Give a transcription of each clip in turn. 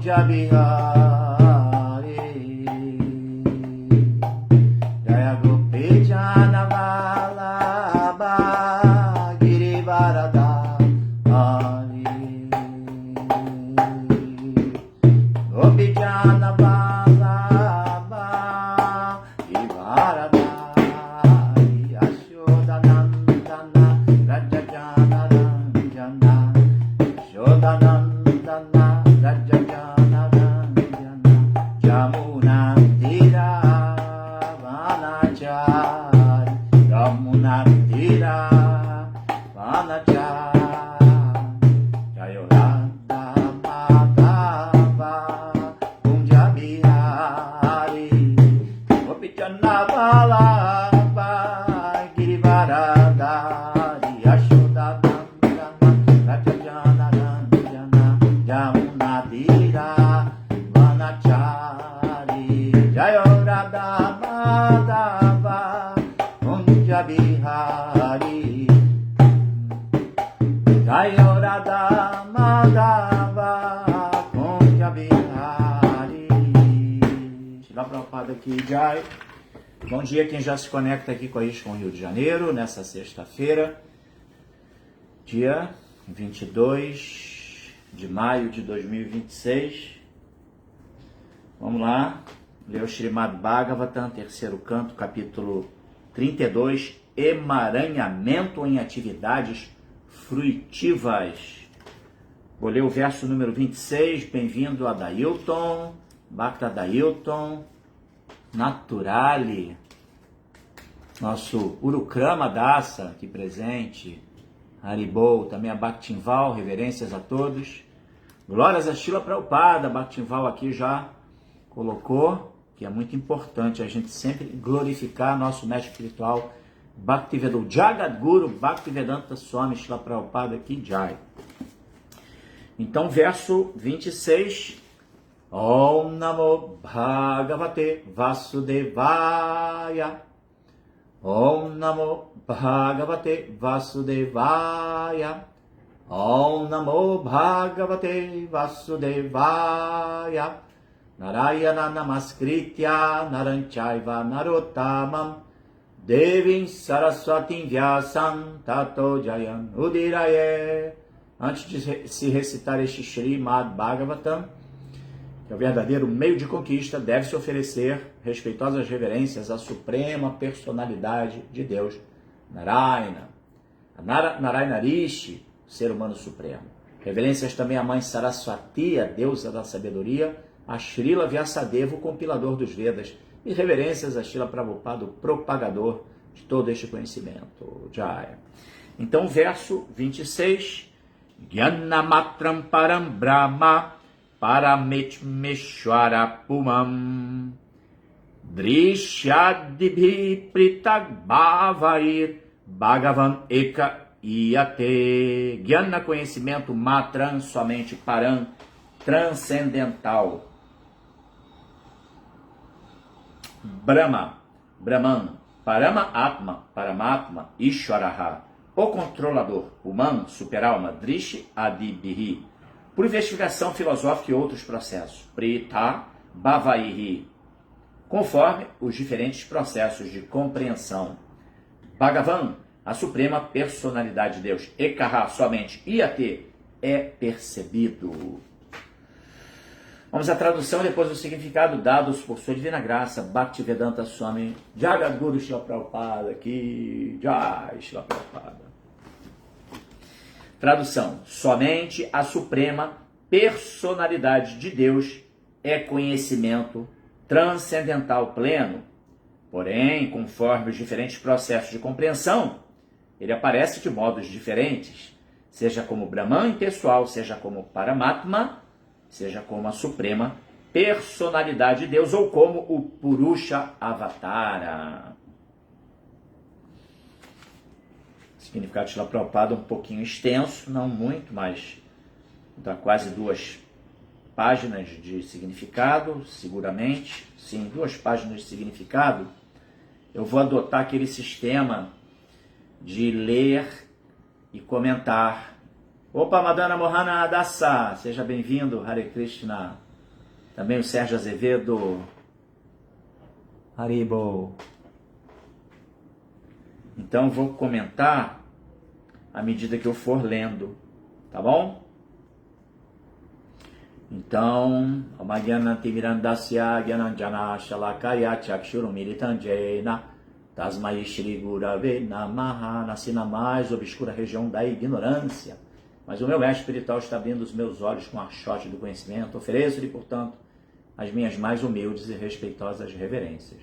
Kunja Bihari Jaya Gopi Jana Vallabha Girivarada Hari Gopi Jana Vallabha Girivarada Hari Ashodanandana Raja Jana Ranjana Ashodanandana Raja Jana Ranjana Jamuna Tira Vanachari Jamuna Tira Vanachari Jayo Radha Madhava Kunja Bihari Gopi Jana Vallabha Girivaradari Ashodanandana Raja Jana Ranjana Jamuna Tira Vanachari Jayo Radha Madhava Kunja Bihari Jayo Radha Madhava Kunja Bihari. Shila Prabhupada aqui, Jai. Bom dia quem já se conecta aqui com a ISKCON Rio de Janeiro, nessa sexta-feira, dia 22 de maio de 2026. Vamos lá, ler o Srimad Bhagavatam, terceiro canto, capítulo 32, emaranhamento em atividades fruitivas. Vou ler o verso número 26, bem-vindo a Dailton, Bhakta Dailton, Naturale, nosso Urukrama Dasa aqui presente, Haribol, também a Bhaktinval, reverências a todos. Glórias a Srila Prabhupada, Bhaktinval aqui já colocou, que é muito importante a gente sempre glorificar nosso mestre espiritual, Bhaktivedanta, Jagadguru, Bhaktivedanta Swami Srila Prabhupada aqui, Jai. Então, verso 26, Om Namo Bhagavate Vasudevaya, Om Namo Bhagavate Vasudevaya, Om Namo Bhagavate Vasudevaya, Narayana Namaskritya Naranchaiva Narottamam Devim Saraswatim Vyasam Tato Jayam Udiraye. Antes de se recitar este Srimad Bhagavatam, que é o verdadeiro meio de conquista, deve-se oferecer respeitosas reverências à suprema personalidade de Deus, Narayana, Narayana Rishi, ser humano supremo. Reverências também à mãe Saraswati, a deusa da sabedoria, a Srila Vyasadeva, o compilador dos Vedas, e reverências a Srila Prabhupada, o propagador de todo este conhecimento. Jaya. Então, verso 26, Gyanamatram Param Brahma Parametmeshwara Pumam Drishyadibhi Pritagbhavair Bhagavan Eka Iyate. Gyana, conhecimento, Matram, somente, Param, transcendental, Brahma, Brahman, Parama Atma, Paramatma, Ishwaraha, o controlador, Uman, superalma, Drishi Adibhi, por investigação filosófica e outros processos, Prita Bhavairi, conforme os diferentes processos de compreensão, Bhagavan, a suprema personalidade de Deus, Ekaha, somente, Iate, é percebido. Vamos à tradução e depois o significado dados por sua divina graça, Bhaktivedanta Swami Jagadguru Srila Prabhupada aqui, Jai Srila Prabhupada. Tradução: somente a suprema personalidade de Deus é conhecimento transcendental pleno. Porém, conforme os diferentes processos de compreensão, ele aparece de modos diferentes, seja como Brahman impessoal, seja como Paramatma, seja como a suprema personalidade de Deus ou como o Purusha Avatara. O significado de Srila Prabhupada é um pouquinho extenso, não muito, mas dá quase 2 páginas de significado, seguramente. Sim, 2 páginas de significado. Eu vou adotar aquele sistema de ler e comentar. Opa, Madana Mohana Dasa, seja bem-vindo, Hare Krishna. Também o Sérgio Azevedo. Haribo. Então vou comentar à medida que eu for lendo, tá bom? Então, Amayana Timirandasya Gyananjana Shalakaya Chakshuru Militanjena Tasmai Shri Gurave Namaha. Nasci na mais obscura região da ignorância, mas o meu mestre espiritual está abrindo os meus olhos com a achote do conhecimento. Ofereço-lhe, portanto, as minhas mais humildes e respeitosas reverências.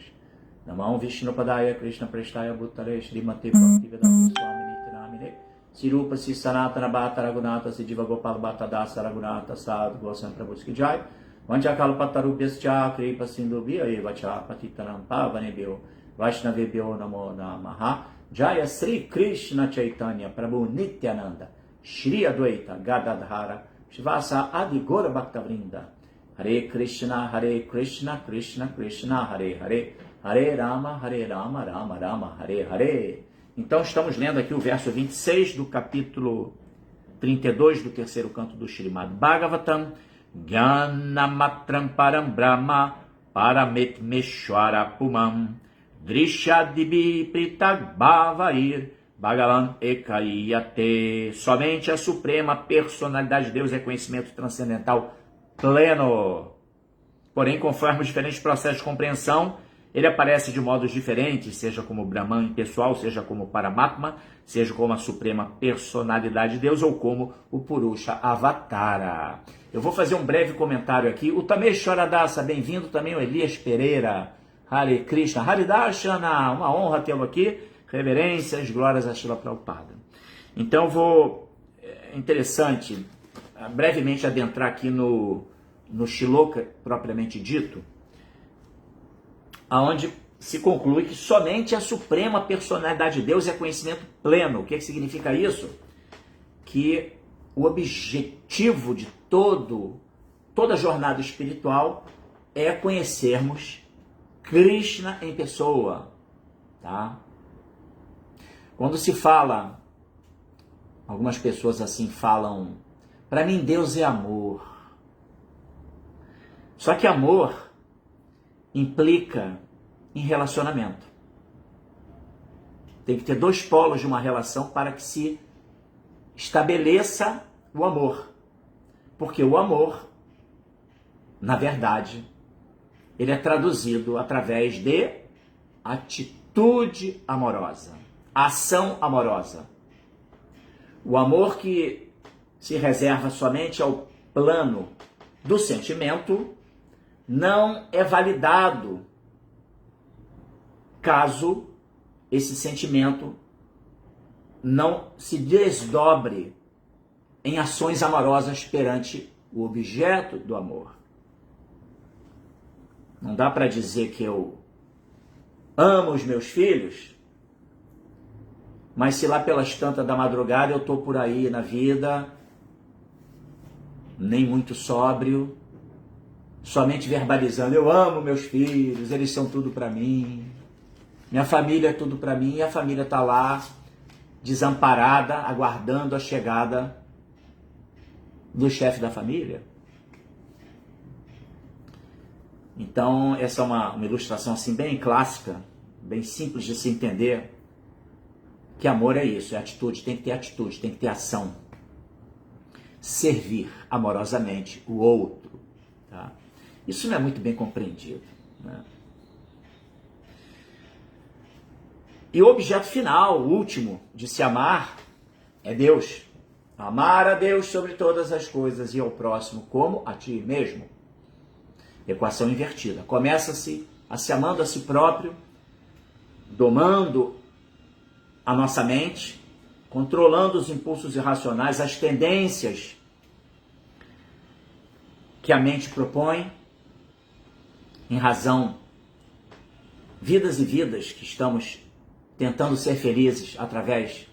Namah Vishnupadaya Krishna Prestaya Bhuttare Srimati Bhaktivedanta Swami Nityanamine Sirupa Si Sanatana Bhatta Raghunatha Siddhiva Gopala Bhatta Dasa Raghunatha Sadhu Goswami Prabhu Ki Jai Vanchakala Patarubhyascha Kripa Sindhubhya Eva Cha Patitanam Pavanebhyo Vaishnavebhyo Namo Namaha. Jaya Sri Krishna Chaitanya Prabhu Nityananda Shri Advaita Gadadhara Shivasa Adi Gora Bhaktavrinda. Hare Krishna Krishna Krishna Hare Hare Hare Rama Rama Rama Hare Hare. Então estamos lendo aqui o verso 26 do capítulo 32 do terceiro canto do Śrīmad Bhagavatam. Gyanamatram param brahma parametmeshwara pumam drishadibi pritagbhavair bhagavan ekayate. Somente a suprema personalidade de Deus é conhecimento transcendental pleno. Porém, conforme os diferentes processos de compreensão, ele aparece de modos diferentes, seja como Brahman pessoal, seja como Paramatma, seja como a suprema personalidade de Deus ou como o Purusha Avatara. Eu vou fazer um breve comentário aqui. O Tameshwara Dasa, bem-vindo também o Elias Pereira. Hare Krishna, Haridashana, uma honra tê-lo aqui. Reverências, glórias a Srila Prabhupada. Então eu vou, interessante, brevemente adentrar aqui no Shloka propriamente dito, aonde se conclui que somente a suprema personalidade de Deus é conhecimento pleno. O que significa isso? Que o objetivo de toda jornada espiritual é conhecermos Krishna em pessoa, tá? Quando se fala, algumas pessoas assim falam, para mim Deus é amor. Só que amor implica em relacionamento. Tem que ter dois polos de uma relação para que se estabeleça o amor. Porque o amor, na verdade, ele é traduzido através de atitude amorosa, ação amorosa. O amor que se reserva somente ao plano do sentimento não é validado caso esse sentimento não se desdobre em ações amorosas perante o objeto do amor. Não dá para dizer que eu amo os meus filhos, mas se lá pelas tantas da madrugada eu estou por aí na vida, nem muito sóbrio, somente verbalizando, eu amo meus filhos, eles são tudo para mim, minha família é tudo para mim, e a família está lá, desamparada, aguardando a chegada do chefe da família. Então, essa é uma ilustração assim bem clássica, bem simples de se entender, que amor é isso, é atitude, tem que ter ação. Servir amorosamente o outro, tá? Isso não é muito bem compreendido, né? E o objeto final, o último, de se amar é Deus. Amar a Deus sobre todas as coisas e ao próximo como a ti mesmo. Equação invertida. Começa-se a se amando a si próprio, domando a nossa mente, controlando os impulsos irracionais, as tendências que a mente propõe, em razão vidas e vidas que estamos tentando ser felizes através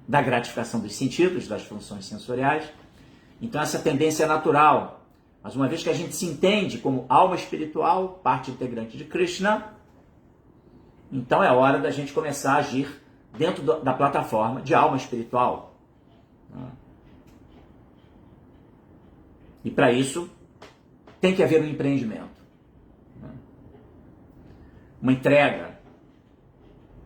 da gratificação dos sentidos, das funções sensoriais. Então essa tendência é natural. Mas uma vez que a gente se entende como alma espiritual, parte integrante de Krishna, então é hora da gente começar a agir dentro da plataforma de alma espiritual. E para isso, tem que haver um empreendimento, uma entrega,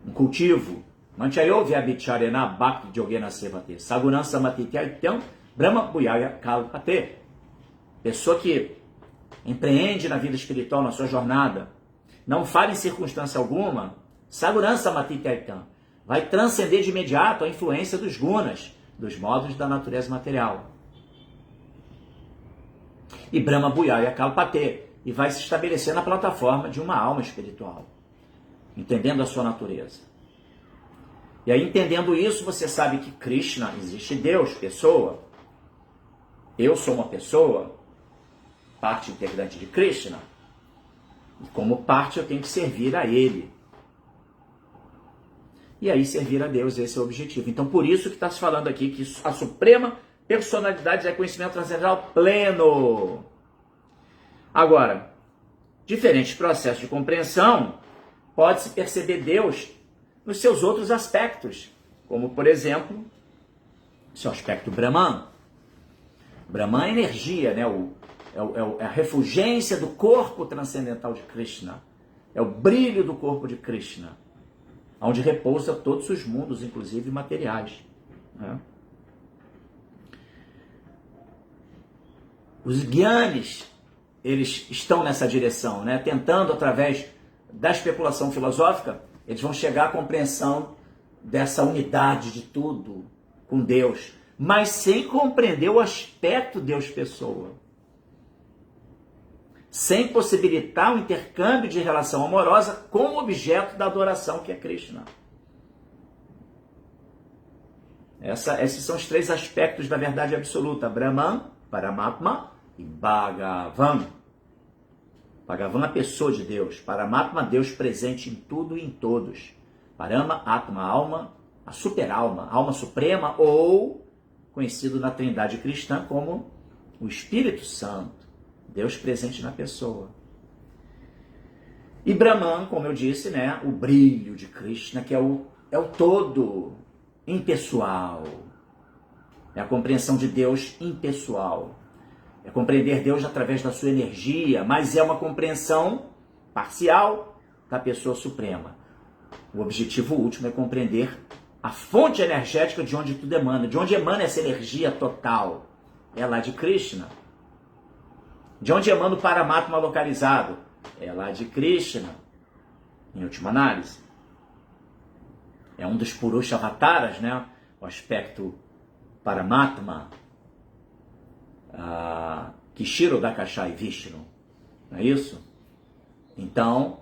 um cultivo. Manchayo vyabhicharena bhakti yogena sevate. Segurança matityaityan brahma bhuyaya kalpate. Pessoa que empreende na vida espiritual, na sua jornada, não falha em circunstância alguma, segurança matityaityan, vai transcender de imediato a influência dos gunas, dos modos da natureza material. E Brahma Bhuyaya Kalpate, e vai se estabelecer na plataforma de uma alma espiritual, entendendo a sua natureza. E aí, entendendo isso, você sabe que Krishna, existe Deus, pessoa. Eu sou uma pessoa, parte integrante de Krishna. E como parte eu tenho que servir a Ele. E aí servir a Deus, esse é o objetivo. Então por isso que está se falando aqui que a suprema personalidade é conhecimento transcendental pleno. Agora, diferentes processos de compreensão, pode-se perceber Deus nos seus outros aspectos, como por exemplo, seu aspecto Brahman. Brahman é energia, né? É a refulgência do corpo transcendental de Krishna. É o brilho do corpo de Krishna, onde repousa todos os mundos, inclusive materiais. Né? Os gyanis, eles estão nessa direção, né? Tentando, através da especulação filosófica, eles vão chegar à compreensão dessa unidade de tudo com Deus, mas sem compreender o aspecto Deus-pessoa. Sem possibilitar o intercâmbio de relação amorosa com o objeto da adoração, que é Krishna. Esses são os três aspectos da verdade absoluta: Brahman, Paramatma e Bhagavan. Bhagavan, a pessoa de Deus. Paramatma, Deus presente em tudo e em todos. Parama, Atma, alma, a super-alma, alma suprema, ou conhecido na Trindade cristã como o Espírito Santo, Deus presente na pessoa. E Brahman, como eu disse, né, o brilho de Krishna, que é o todo impessoal. É a compreensão de Deus impessoal. É compreender Deus através da sua energia, mas é uma compreensão parcial da pessoa suprema. O objetivo último é compreender a fonte energética de onde tudo emana. De onde emana essa energia total? É lá de Krishna. De onde emana o Paramatma localizado? É lá de Krishna, em última análise. É um dos Purusha Avataras, né? O aspecto Paramatma, Kishiro Dakashai Vishnu. Não é isso? Então,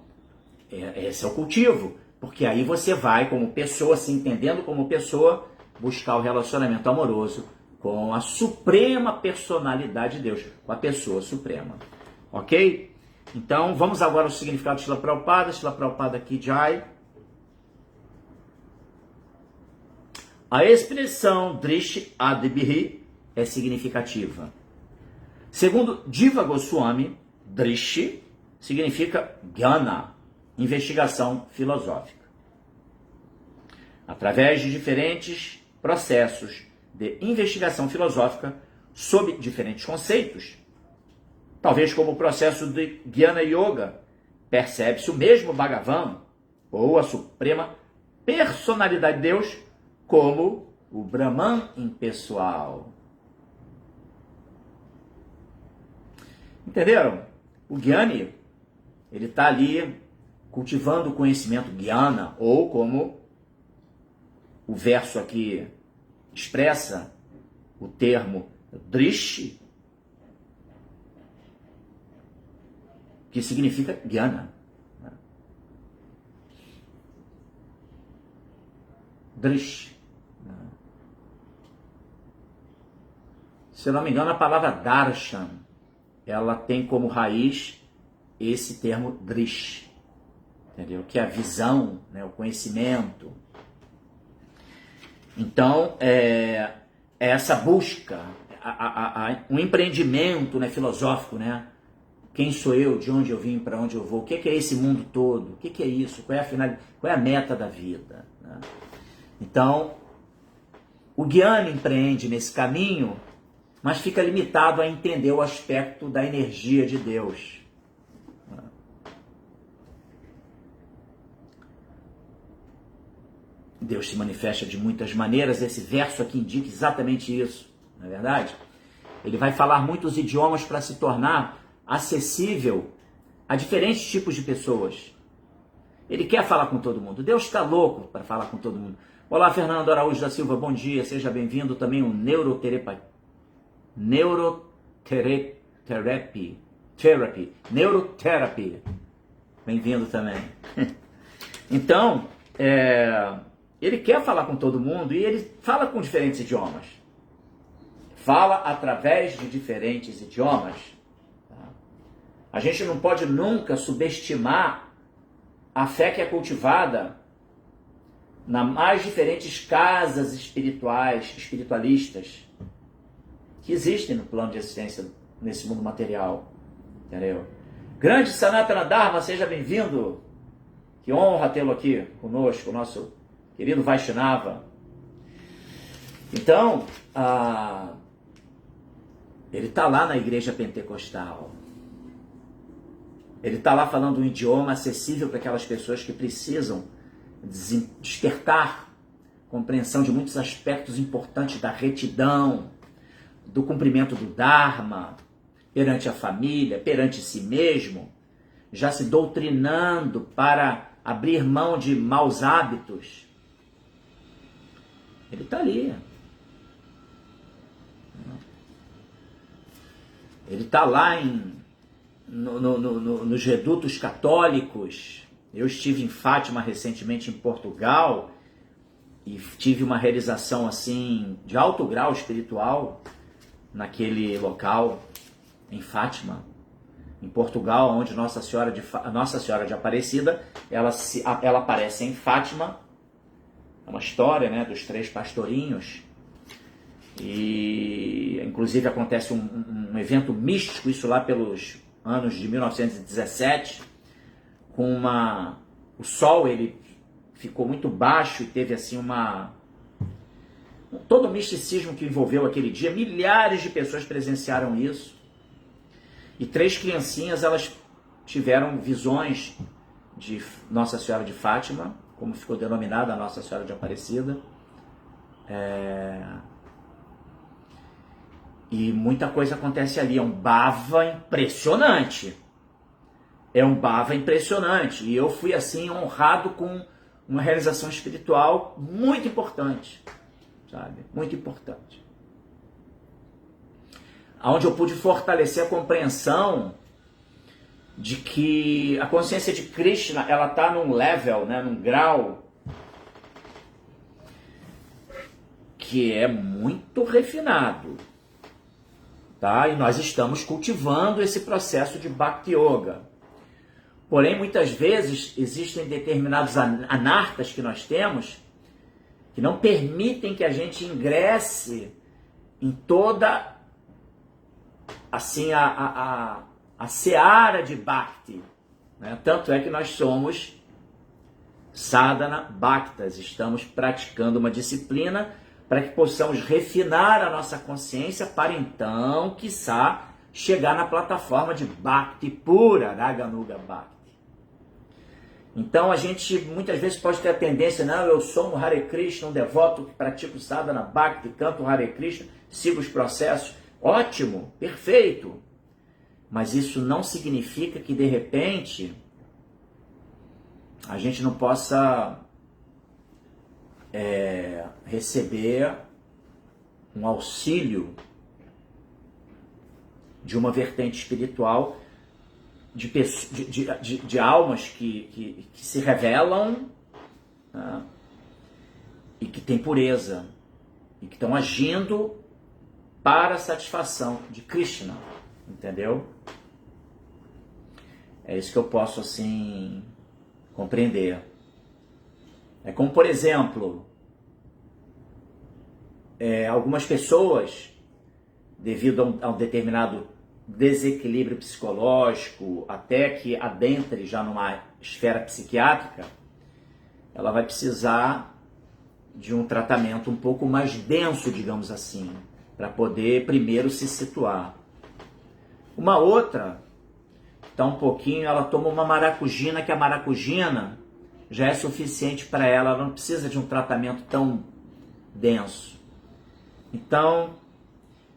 esse é o cultivo. Porque aí você vai, como pessoa, se entendendo como pessoa, buscar o relacionamento amoroso com a suprema personalidade de Deus, com a pessoa suprema. Ok? Então, vamos agora ao significado de Srila Prabhupada. Srila Prabhupada aqui, Jai. A expressão Drishi Adibhi é significativa. Segundo Diva Goswami, Drishi significa Jnana, investigação filosófica. Através de diferentes processos de investigação filosófica sob diferentes conceitos, talvez como o processo de Jnana Yoga, percebe-se o mesmo Bhagavan, ou a suprema personalidade de Deus, como o Brahman impessoal. Entenderam? O Jnani, ele está ali cultivando o conhecimento Jnana, ou como o verso aqui expressa o termo Drishi, que significa Jnana. Drishi. Se eu não me engano, a palavra Darshan, ela tem como raiz esse termo Drish, entendeu? Que é a visão, né? O conhecimento. Então, essa busca, um empreendimento, né, filosófico, né? Quem sou eu, de onde eu vim, para onde eu vou, o que é esse mundo todo, o que é isso, qual é a meta da vida, né? Então, o Jnana empreende nesse caminho mas fica limitado a entender o aspecto da energia de Deus. Deus se manifesta de muitas maneiras, esse verso aqui indica exatamente isso, não é verdade? Ele vai falar muitos idiomas para se tornar acessível a diferentes tipos de pessoas. Ele quer falar com todo mundo. Deus está louco para falar com todo mundo. Olá, Fernando Araújo da Silva, bom dia, seja bem-vindo. Também o Neurotherapy. Bem-vindo também. Então, ele quer falar com todo mundo e ele fala com diferentes idiomas. Fala através de diferentes idiomas. A gente não pode nunca subestimar a fé que é cultivada nas mais diferentes casas espiritualistas que existem no plano de existência nesse mundo material. Entendeu? Grande Sanatana Dharma, seja bem-vindo. Que honra tê-lo aqui conosco, o nosso querido Vaishnava. Então, ele está lá na igreja pentecostal. Ele está lá falando um idioma acessível para aquelas pessoas que precisam despertar compreensão de muitos aspectos importantes da retidão, do cumprimento do Dharma, perante a família, perante si mesmo, já se doutrinando para abrir mão de maus hábitos. Ele está ali. Ele está lá nos redutos católicos. Eu estive em Fátima recentemente em Portugal e tive uma realização assim de alto grau espiritual naquele local em Fátima, em Portugal, onde Nossa Senhora de Aparecida, ela aparece em Fátima. É uma história, né, dos 3 pastorinhos. E inclusive acontece um evento místico, isso lá pelos anos de 1917, com o sol ele ficou muito baixo e teve assim todo o misticismo que envolveu aquele dia. Milhares de pessoas presenciaram isso. E 3 criancinhas, elas tiveram visões de Nossa Senhora de Fátima, como ficou denominada a Nossa Senhora de Aparecida. E muita coisa acontece ali, é um bhava impressionante. E eu fui assim honrado com uma realização espiritual muito importante, sabe? Muito importante. Onde eu pude fortalecer a compreensão de que a consciência de Krishna, ela está num level, né, num grau que é muito refinado. Tá? E nós estamos cultivando esse processo de Bhakti Yoga. Porém, muitas vezes, existem determinados anartas que nós temos que não permitem que a gente ingresse em toda assim, a seara de Bhakti. Né? Tanto é que nós somos sadhana bhaktas, estamos praticando uma disciplina para que possamos refinar a nossa consciência para então, quiçá, chegar na plataforma de Bhakti pura, Raganuga Bhakti. Então a gente muitas vezes pode ter a tendência, não, eu sou um Hare Krishna, um devoto que pratica o sadhana Bhakti, canto o Hare Krishna, sigo os processos. Ótimo, perfeito. Mas isso não significa que de repente a gente não possa receber um auxílio de uma vertente espiritual de almas que se revelam, né, e que têm pureza e que estão agindo para a satisfação de Krishna, entendeu? É isso que eu posso assim compreender. É como, por exemplo, algumas pessoas, devido a um determinado desequilíbrio psicológico, até que adentre já numa esfera psiquiátrica, ela vai precisar de um tratamento um pouco mais denso, digamos assim, para poder primeiro se situar. Uma outra, está um pouquinho, ela toma uma maracujina, que a maracujina já é suficiente para ela, ela não precisa de um tratamento tão denso. Então,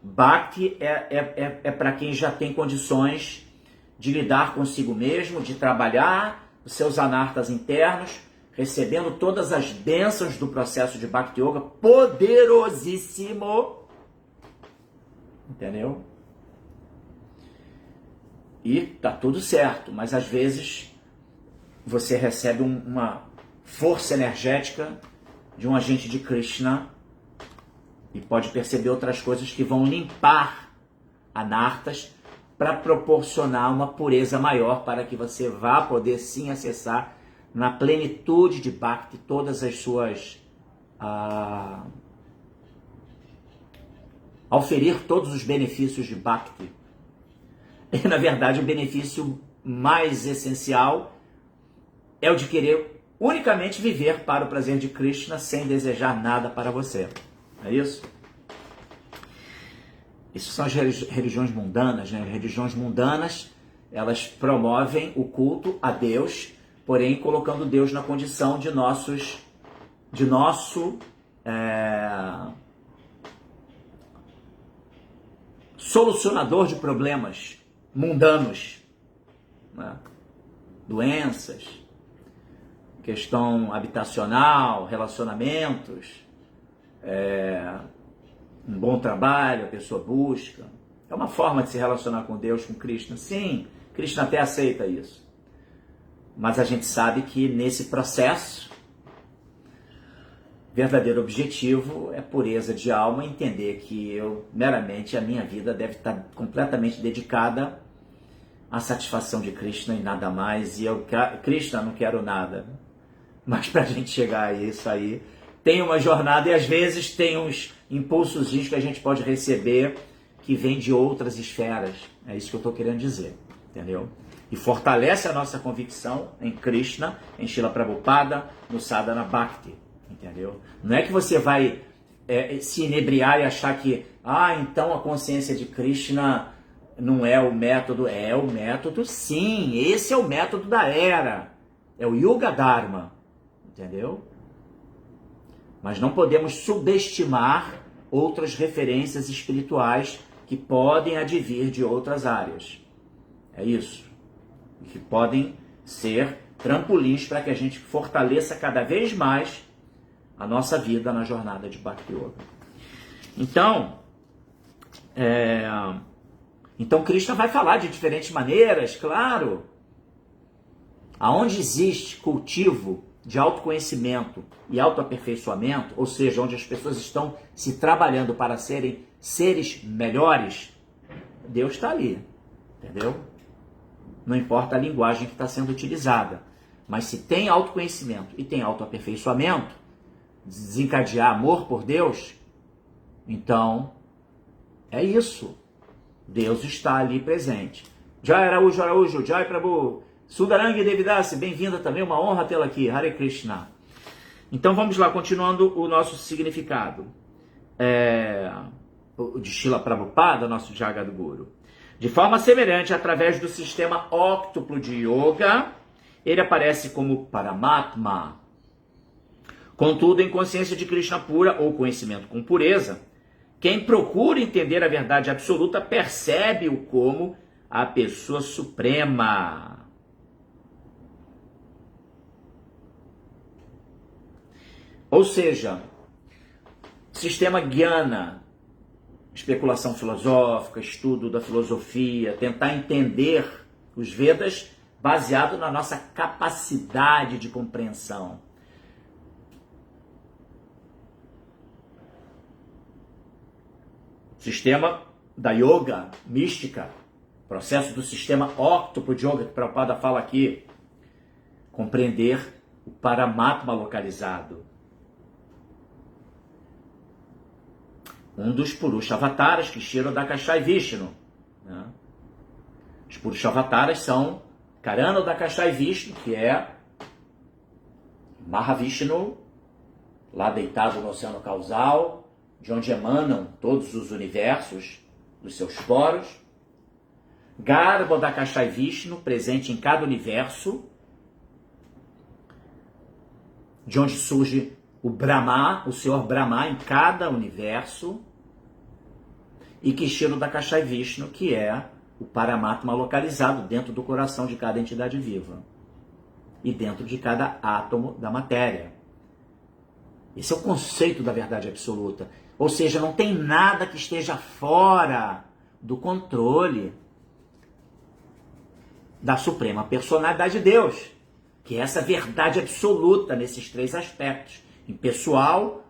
Bhakti é para quem já tem condições de lidar consigo mesmo, de trabalhar os seus anartas internos, recebendo todas as bênçãos do processo de Bhakti Yoga, poderosíssimo, entendeu? E tá tudo certo, mas às vezes você recebe uma força energética de um agente de Krishna e pode perceber outras coisas que vão limpar anartas para proporcionar uma pureza maior para que você vá poder sim acessar na plenitude de Bhakti todas as suas... oferir todos os benefícios de Bhakti. E, na verdade, o benefício mais essencial é o de querer unicamente viver para o prazer de Krishna sem desejar nada para você. É isso? Isso são as religiões mundanas, né? Religiões mundanas, elas promovem o culto a Deus, porém colocando Deus na condição de nosso solucionador de problemas mundanos, né? Doenças, questão habitacional, relacionamentos, um bom trabalho, a pessoa busca. É uma forma de se relacionar com Deus, com Krishna. Sim, Krishna até aceita isso. Mas a gente sabe que nesse processo, verdadeiro objetivo é pureza de alma, entender que meramente a minha vida deve estar completamente dedicada à satisfação de Krishna e nada mais. E Krishna, não quero nada. Mas para a gente chegar a isso aí, tem uma jornada e às vezes tem uns impulsos que a gente pode receber que vem de outras esferas. É isso que eu estou querendo dizer, entendeu? E fortalece a nossa convicção em Krishna, em Srila Prabhupada, no Sadhana Bhakti, entendeu? Não é que você vai se inebriar e achar que, então a consciência de Krishna não é o método. É o método, sim, esse é o método da era, é o Yuga Dharma, entendeu? Mas não podemos subestimar outras referências espirituais que podem advir de outras áreas. É isso. Que podem ser trampolins para que a gente fortaleça cada vez mais a nossa vida na jornada de Bhakti Yoga. Então Krishna vai falar de diferentes maneiras, claro. Aonde existe cultivo de autoconhecimento e autoaperfeiçoamento, ou seja, onde as pessoas estão se trabalhando para serem seres melhores, Deus está ali, entendeu? Não importa a linguagem que está sendo utilizada, mas se tem autoconhecimento e tem autoaperfeiçoamento, desencadear amor por Deus, então é isso. Deus está ali presente. Jai Araújo, Jai Prabhu, Sudarangi Devidasi, bem-vinda também, uma honra tê-la aqui, Hare Krishna. Então vamos lá, continuando o nosso significado de Srila Prabhupada, nosso Jagadguru. De forma semelhante, através do sistema óctuplo de Yoga, ele aparece como Paramatma. Contudo, em consciência de Krishna pura ou conhecimento com pureza, quem procura entender a verdade absoluta percebe-o como a pessoa suprema. Ou seja, sistema Jnana, especulação filosófica, estudo da filosofia, tentar entender os Vedas baseado na nossa capacidade de compreensão. Sistema da yoga mística, processo do sistema óctuplo de yoga que Prabhupada fala aqui, compreender o Paramatma localizado. Um dos Purushavatas, que Kshirodakashayi Vishnu. Né? Os Purushavatas são Karanodakashayi Vishnu, que é Mahavishnu, lá deitado no oceano causal, de onde emanam todos os universos, dos seus poros. Garbhodakashai Vishnu, presente em cada universo, de onde surge o Brahma, o Senhor Brahma em cada universo. E Kshirodakashai Vishnu, que é o Paramatma localizado dentro do coração de cada entidade viva e dentro de cada átomo da matéria. Esse é o conceito da verdade absoluta. Ou seja, não tem nada que esteja fora do controle da Suprema Personalidade de Deus, que é essa verdade absoluta nesses três aspectos: impessoal,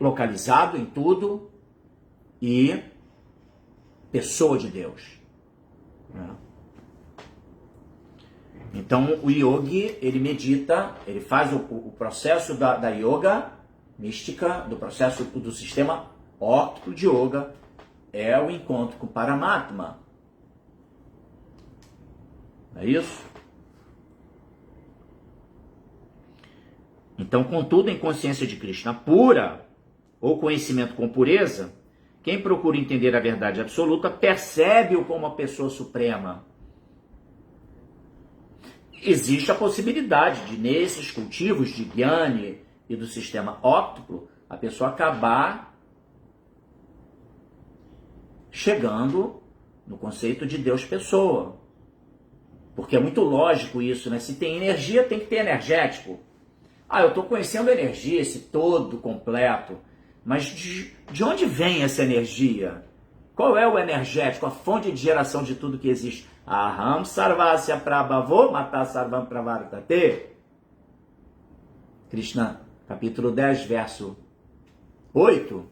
localizado em tudo, e pessoa de Deus. Então o yogi, ele medita, ele faz o processo da yoga mística, do processo do sistema óptico de yoga, é o encontro com o Paramatma. É isso? Então, contudo, em consciência de Krishna pura, ou conhecimento com pureza, quem procura entender a verdade absoluta percebe-o como uma pessoa suprema. Existe a possibilidade de, nesses cultivos de Jnana e do sistema óptico, a pessoa acabar chegando no conceito de Deus pessoa. Porque é muito lógico isso, né? Se tem energia, tem que ter energético. Eu estou conhecendo a energia, esse todo completo. Mas de onde vem essa energia? Qual é o energético, a fonte de geração de tudo que existe? Aham sarvasya prabhavo mata sarvam pravartate. Krishna, capítulo 10, verso 8,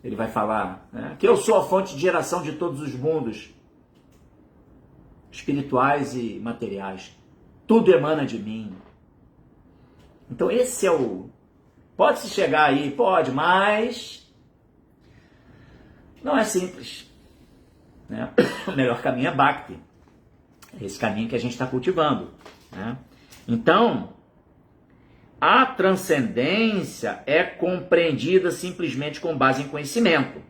ele vai falar, né, que eu sou a fonte de geração de todos os mundos, espirituais e materiais. Tudo emana de mim. Então esse é o... Pode-se chegar aí? Pode, mas não é simples. Né? O melhor caminho é Bhakti. É esse caminho que a gente está cultivando. Né? Então, a transcendência é compreendida simplesmente com base em conhecimento.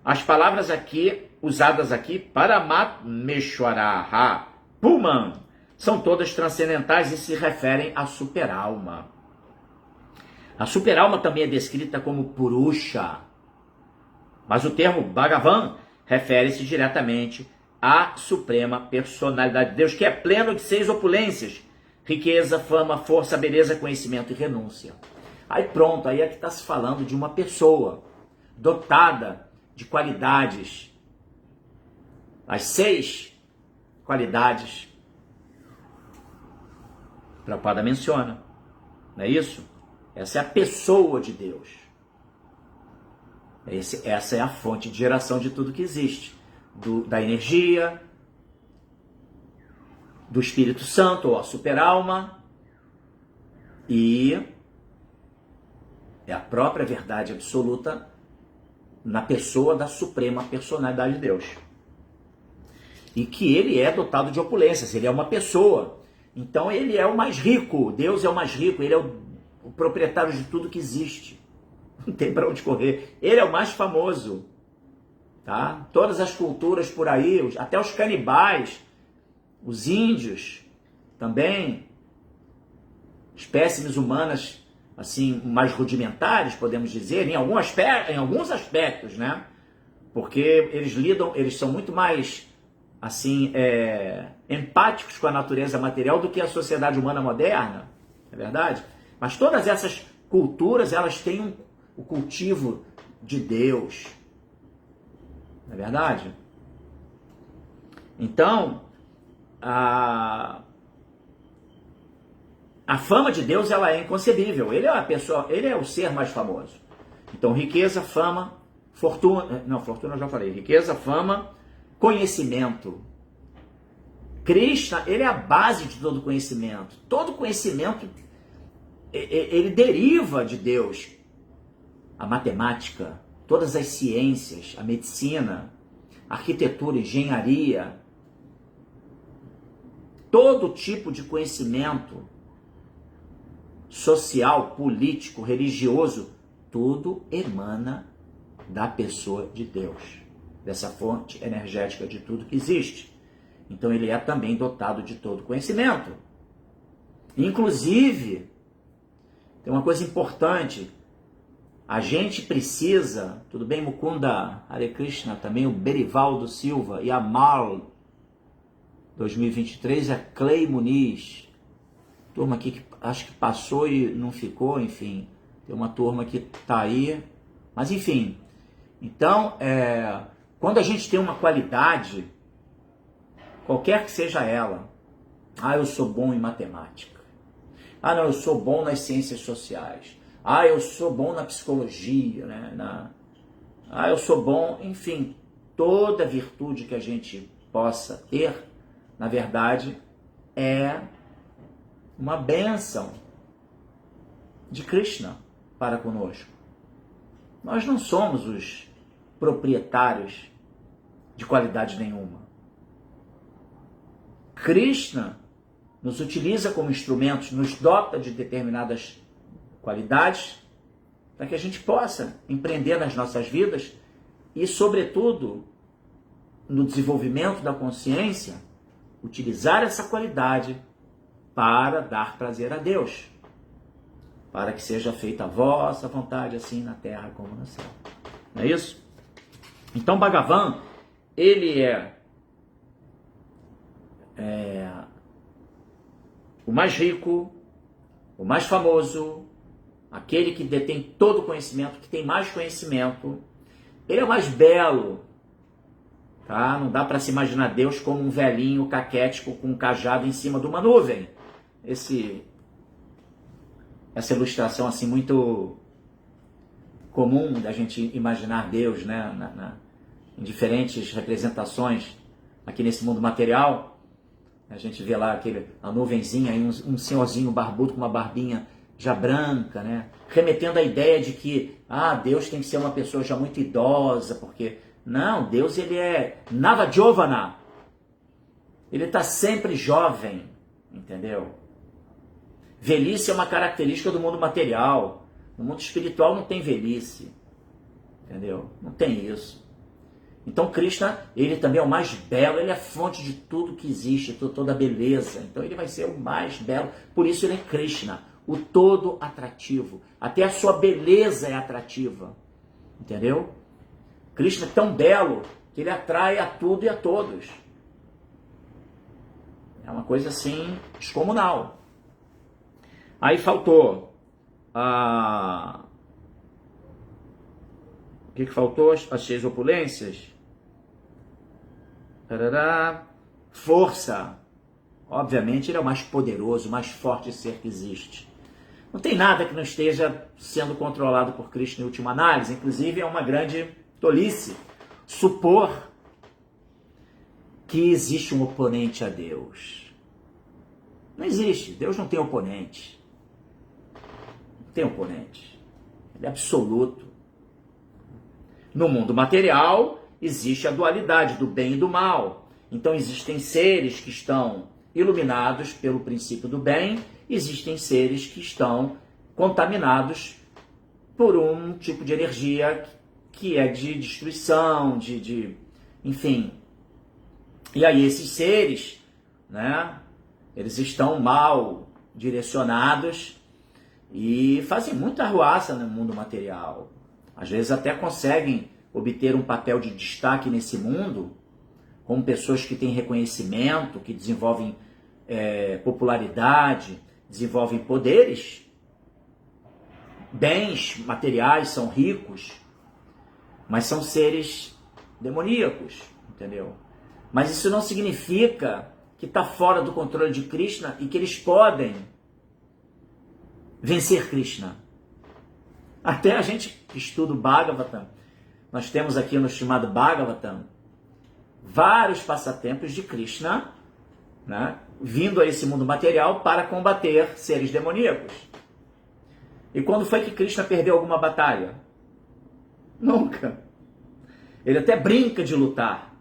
As palavras aqui, usadas aqui, Paramatmeshwaraha, Puman, são todas transcendentais e se referem à superalma. A superalma também é descrita como Purusha, mas o termo Bhagavan refere-se diretamente à suprema personalidade de Deus, que é pleno de 6 opulências: riqueza, fama, força, beleza, conhecimento e renúncia. Aí pronto, aí é que está se falando de uma pessoa dotada de qualidades, as 6 qualidades Prabhupada menciona, não é isso? Essa é a pessoa de Deus. Essa é a fonte de geração de tudo que existe. Da energia, do Espírito Santo, ou a superalma, e é a própria verdade absoluta na pessoa da suprema personalidade de Deus. E que ele é dotado de opulências, ele é uma pessoa. Então ele é o mais rico, Deus é o mais rico, ele é o proprietário de tudo que existe. Não tem para onde correr. Ele é o mais famoso. Tá? Todas as culturas por aí, até os canibais, os índios também, espécimes humanas assim mais rudimentares, podemos dizer, em alguns aspectos, né? Porque eles são muito mais assim empáticos com a natureza material do que a sociedade humana moderna, é verdade? Mas todas essas culturas, elas têm o cultivo de Deus, não é verdade? Então, a fama de Deus, ela é inconcebível. Ele é a pessoa, ele é o ser mais famoso. Então, riqueza, fama, fortuna eu já falei, riqueza, fama, conhecimento. Krishna, ele é a base de todo conhecimento. Todo conhecimento, ele deriva de Deus. A matemática, todas as ciências, a medicina, a arquitetura, engenharia, todo tipo de conhecimento social, político, religioso, tudo emana da pessoa de Deus, dessa fonte energética de tudo que existe. Então ele é também dotado de todo conhecimento. Inclusive, tem uma coisa importante, a gente precisa, tudo bem, Mukunda, Hare Krishna, também o Berivaldo Silva e a Mal 2023, a Clay Muniz, turma aqui que acho que passou e não ficou, enfim, tem uma turma que está aí, mas enfim, então, quando a gente tem uma qualidade, qualquer que seja ela, eu sou bom em matemática, não, eu sou bom nas ciências sociais, eu sou bom na psicologia, né? Eu sou bom, enfim, toda virtude que a gente possa ter, na verdade, é uma bênção de Krishna para conosco. Nós não somos os proprietários de qualidade nenhuma. Krishna nos utiliza como instrumentos, nos dota de determinadas qualidades para que a gente possa empreender nas nossas vidas e, sobretudo, no desenvolvimento da consciência, utilizar essa qualidade para dar prazer a Deus, para que seja feita a vossa vontade, assim na terra como no céu. Não é isso? Então, Bhagavan, ele é o mais rico, o mais famoso, aquele que detém todo o conhecimento, que tem mais conhecimento. Ele é o mais belo, tá? Não dá para se imaginar Deus como um velhinho caquético com um cajado em cima de uma nuvem. Essa ilustração assim muito comum da gente imaginar Deus, né? Em diferentes representações aqui nesse mundo material. A gente vê lá a nuvenzinha, aí um senhorzinho barbudo com uma barbinha já branca, né? Remetendo à ideia de que Deus tem que ser uma pessoa já muito idosa, porque não, Deus ele é Navajovana, ele está sempre jovem, entendeu? Velhice é uma característica do mundo material, no mundo espiritual não tem velhice, entendeu? Não tem isso. Então Krishna, ele também é o mais belo, ele é a fonte de tudo que existe, toda a beleza, então ele vai ser o mais belo, por isso ele é Krishna, o todo atrativo, até a sua beleza é atrativa, entendeu? Krishna é tão belo que ele atrai a tudo e a todos. É uma coisa assim descomunal. Aí faltou o que faltou? As 6 opulências. Força. Obviamente ele é o mais poderoso, o mais forte ser que existe. Não tem nada que não esteja sendo controlado por Krishna em última análise. Inclusive é uma grande tolice supor que existe um oponente a Deus. Não existe. Deus não tem oponente. Não tem oponente. Ele é absoluto. No mundo material existe a dualidade do bem e do mal. Então existem seres que estão iluminados pelo princípio do bem, existem seres que estão contaminados por um tipo de energia que é de destruição, enfim. E aí esses seres, né, eles estão mal direcionados e fazem muita arruaça no mundo material. Às vezes até conseguem obter um papel de destaque nesse mundo, como pessoas que têm reconhecimento, que desenvolvem popularidade, desenvolvem poderes, bens materiais, são ricos, mas são seres demoníacos, entendeu? Mas isso não significa que está fora do controle de Krishna e que eles podem vencer Krishna. Até a gente que estuda o Bhagavatam, nós temos aqui no chamado Bhagavatam vários passatempos de Krishna, né, vindo a esse mundo material para combater seres demoníacos. E quando foi que Krishna perdeu alguma batalha? Nunca. Ele até brinca de lutar,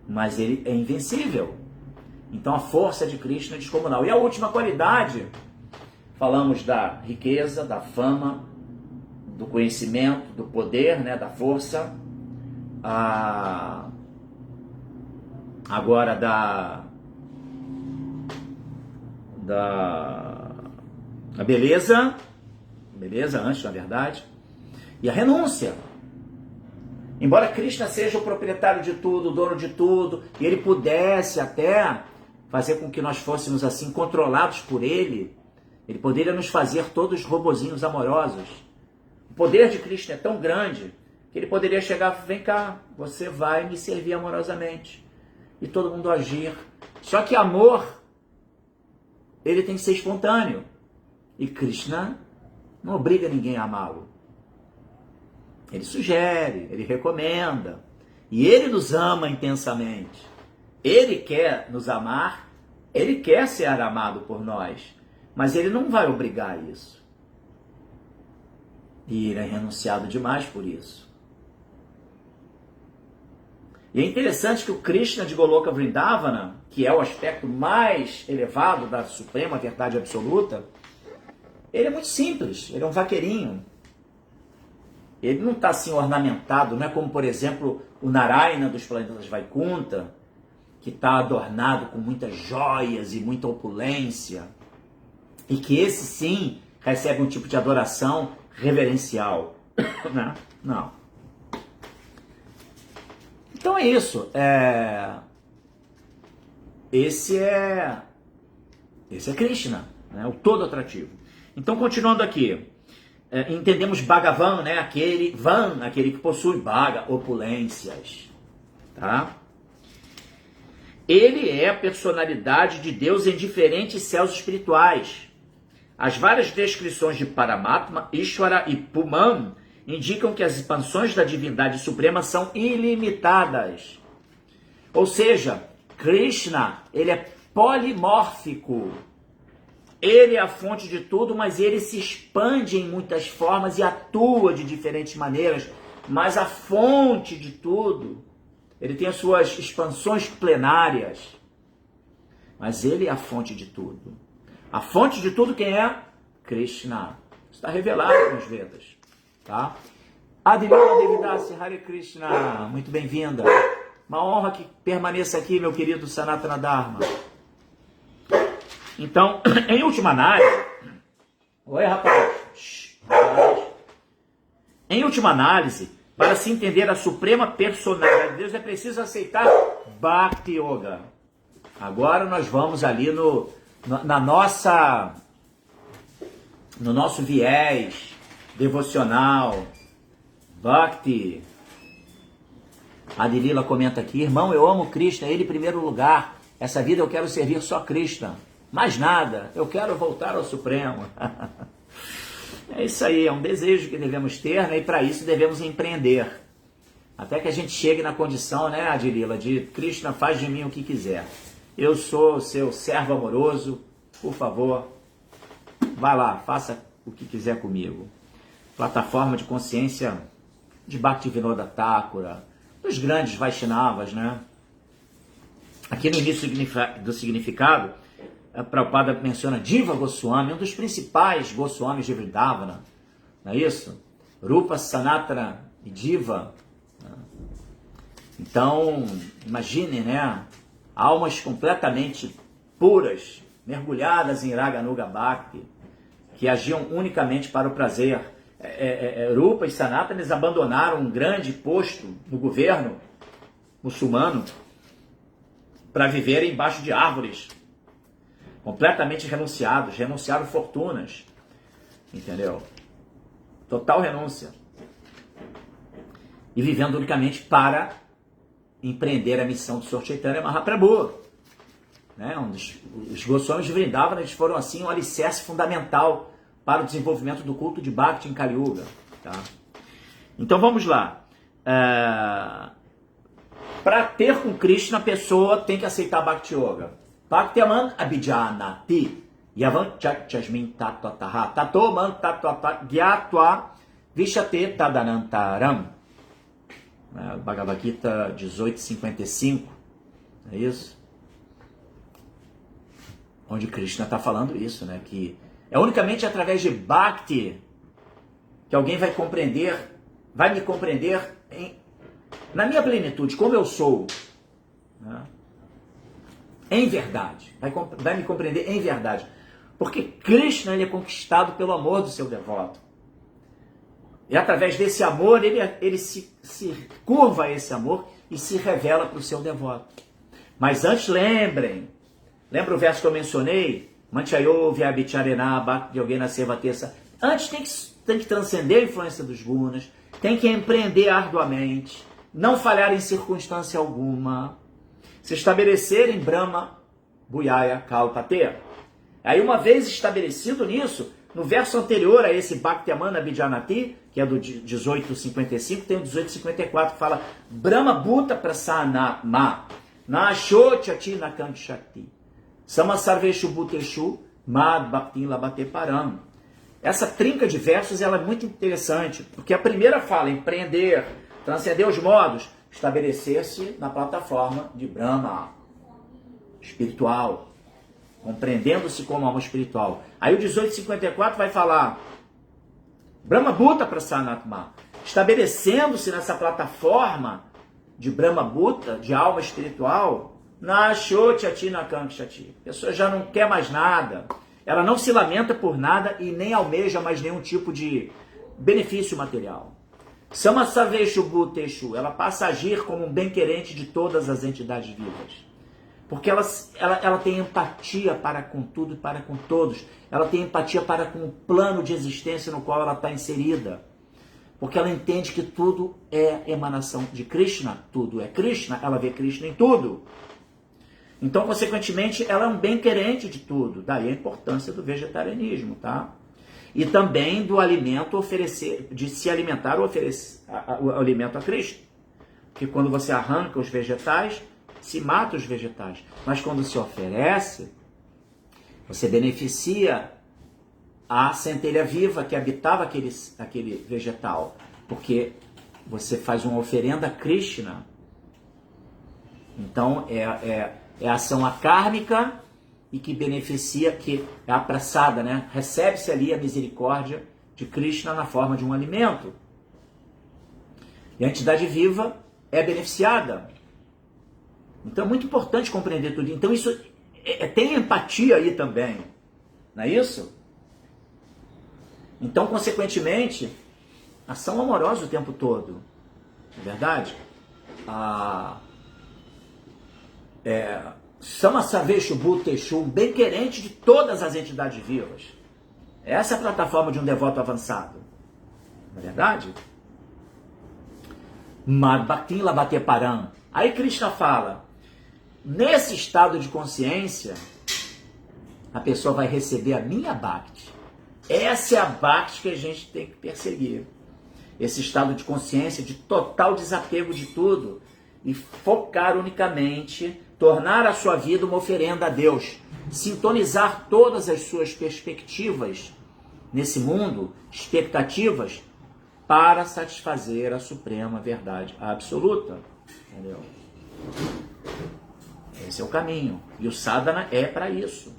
mas ele é invencível. Então a força de Krishna é descomunal. E a última qualidade, falamos da riqueza, da fama, do conhecimento, do poder, né, da força, agora da beleza, antes na verdade, e a renúncia. Embora Krishna seja o proprietário de tudo, o dono de tudo, e ele pudesse até fazer com que nós fôssemos assim controlados por ele, ele poderia nos fazer todos robozinhos amorosos. O poder de Krishna é tão grande que ele poderia chegar, vem cá, você vai me servir amorosamente. E todo mundo agir. Só que amor, ele tem que ser espontâneo. E Krishna não obriga ninguém a amá-lo. Ele sugere, ele recomenda. E ele nos ama intensamente. Ele quer nos amar, ele quer ser amado por nós. Mas ele não vai obrigar isso. E ele é renunciado demais por isso. E é interessante que o Krishna de Goloka Vrindavana, que é o aspecto mais elevado da suprema verdade absoluta, ele é muito simples, ele é um vaqueirinho. Ele não está assim ornamentado, não é como, por exemplo, o Narayana dos planetas Vaikunta, que está adornado com muitas joias e muita opulência, e que esse sim recebe um tipo de adoração reverencial. Não. Então é isso. Esse é Krishna, né? O todo atrativo. Então, continuando aqui, entendemos Bhagavan, né? Aquele que possui Bhaga, opulências. Tá? Ele é a personalidade de Deus em diferentes céus espirituais. As várias descrições de Paramatma, Ishvara e Puman indicam que as expansões da divindade suprema são ilimitadas. Ou seja, Krishna, ele é polimórfico. Ele é a fonte de tudo, mas ele se expande em muitas formas e atua de diferentes maneiras. Mas a fonte de tudo, ele tem as suas expansões plenárias. Mas ele é a fonte de tudo. A fonte de tudo quem é? Krishna. Está revelado nos Vedas. Tá? Adilila Devidasi, Hare Krishna, muito bem-vinda. Uma honra que permaneça aqui, meu querido Sanatana Dharma. Então, em última análise... Oi, rapaz. Em última análise, para se entender a suprema personalidade de Deus, é preciso aceitar Bhakti Yoga. Agora nós vamos ali no nosso viés devocional, Bhakti. A Adilila comenta aqui, irmão, eu amo Krishna, ele em primeiro lugar. Essa vida eu quero servir só Krishna. Mais nada, eu quero voltar ao Supremo. É isso aí, é um desejo que devemos ter, né? E para isso devemos empreender. Até que a gente chegue na condição, né, Adilila, de Krishna faz de mim o que quiser. Eu sou seu servo amoroso, por favor, vá lá, faça o que quiser comigo. Plataforma de consciência de Bhaktivinoda Thakura, dos grandes Vaishnavas, né? Aqui no início do significado, a Prabhupada menciona Diva Goswami, um dos principais Goswamis de Vrindavana, não é isso? Rupa, Sanatana e Diva. Então, imagine, né? Almas completamente puras, mergulhadas em Raganuga Bhakti, que agiam unicamente para o prazer. Rupa e Sanatana, eles abandonaram um grande posto no governo muçulmano para viverem embaixo de árvores, completamente renunciaram fortunas, entendeu? Total renúncia. E vivendo unicamente para empreender a missão do Sr. Chaitanya Mahaprabhu. Né? Os Goswamis de Vrindavana, eles foram assim um alicerce fundamental para o desenvolvimento do culto de Bhakti em Kali Yuga. Tá? Então vamos lá. Para ter com Krishna, a pessoa tem que aceitar Bhakti Yoga. Bhaktiaman abhijanati yavan chachasmin tattvataha tato man tattvata gyatva vishate tadanantaram. Bhagavad Gita 18:55. É isso? Onde Krishna está falando isso, né? Que é unicamente através de Bhakti que alguém vai me compreender na minha plenitude, como eu sou, né? Em verdade, vai me compreender em verdade, porque Krishna ele é conquistado pelo amor do seu devoto, e através desse amor ele se curva a esse amor e se revela para o seu devoto. Mas antes lembra o verso que eu mencionei, Manchayo Vyabhicharena Bhakti Yogena Sevatesa. Antes tem que transcender a influência dos gunas, tem que empreender arduamente, não falhar em circunstância alguma, se estabelecer em Brahma Bhuyaya Kalpate. Aí uma vez estabelecido nisso, no verso anterior a esse Bhaktyamana Vidyanati, que é do 1855, tem o 1854 que fala Brahma Bhuta Prasanama Nashochati Nakankshati Samasarveshu Bhuteshu Mad Bhaktin Labate Param. Essa trinca de versos ela é muito interessante, porque a primeira fala empreender, transcender os modos, estabelecer-se na plataforma de Brahma, espiritual, compreendendo-se como alma espiritual. Aí o 1854 vai falar Brahma Bhuta Prasanatma, estabelecendo-se nessa plataforma de Brahma Bhuta, de alma espiritual, na Shochati Nakankshati. A pessoa já não quer mais nada, ela não se lamenta por nada e nem almeja mais nenhum tipo de benefício material. Samasaveshu Bhuteshu, ela passa a agir como um bem-querente de todas as entidades vivas. Porque ela tem empatia para com tudo e para com todos. Ela tem empatia para com o plano de existência no qual ela está inserida. Porque ela entende que tudo é emanação de Krishna, tudo é Krishna, ela vê Krishna em tudo. Então, consequentemente, ela é um bem-querente de tudo. Daí a importância do vegetarianismo, tá? E também do alimento de se alimentar ou oferecer o alimento a Krishna. Porque quando você arranca os vegetais, se mata os vegetais. Mas quando se oferece, você beneficia a centelha viva que habitava aquele vegetal. Porque você faz uma oferenda a Krishna. Então, é a ação akármica e que beneficia, que é apressada, né? Recebe-se ali a misericórdia de Krishna na forma de um alimento. E a entidade viva é beneficiada. Então é muito importante compreender tudo. Então isso tem empatia aí também. Não é isso? Então, consequentemente, ação amorosa o tempo todo. Não é verdade? Samasaveshu Bhuteshu, um bem-querente de todas as entidades vivas. Essa é a plataforma de um devoto avançado. Não é verdade? Mad Bhaktin Labate Param. Aí Krishna fala, nesse estado de consciência, a pessoa vai receber a minha Bhakti. Essa é a Bhakti que a gente tem que perseguir. Esse estado de consciência, de total desapego de tudo e focar unicamente, tornar a sua vida uma oferenda a Deus, sintonizar todas as suas perspectivas nesse mundo, expectativas, para satisfazer a suprema verdade absoluta. Entendeu? Esse é o caminho. E o sadhana é para isso.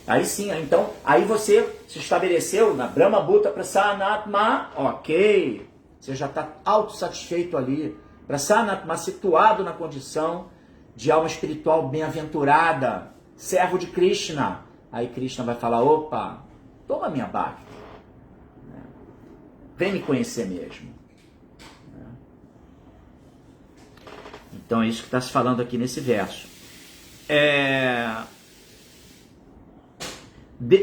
Aí sim, então, aí você se estabeleceu na Brahma Bhuta Prasanatma, ok. Você já está autossatisfeito ali. Prasanatma, situado na condição de alma espiritual bem-aventurada, servo de Krishna. Aí Krishna vai falar, opa, toma minha Bhakti. Vem me conhecer mesmo. Então é isso que está se falando aqui nesse verso.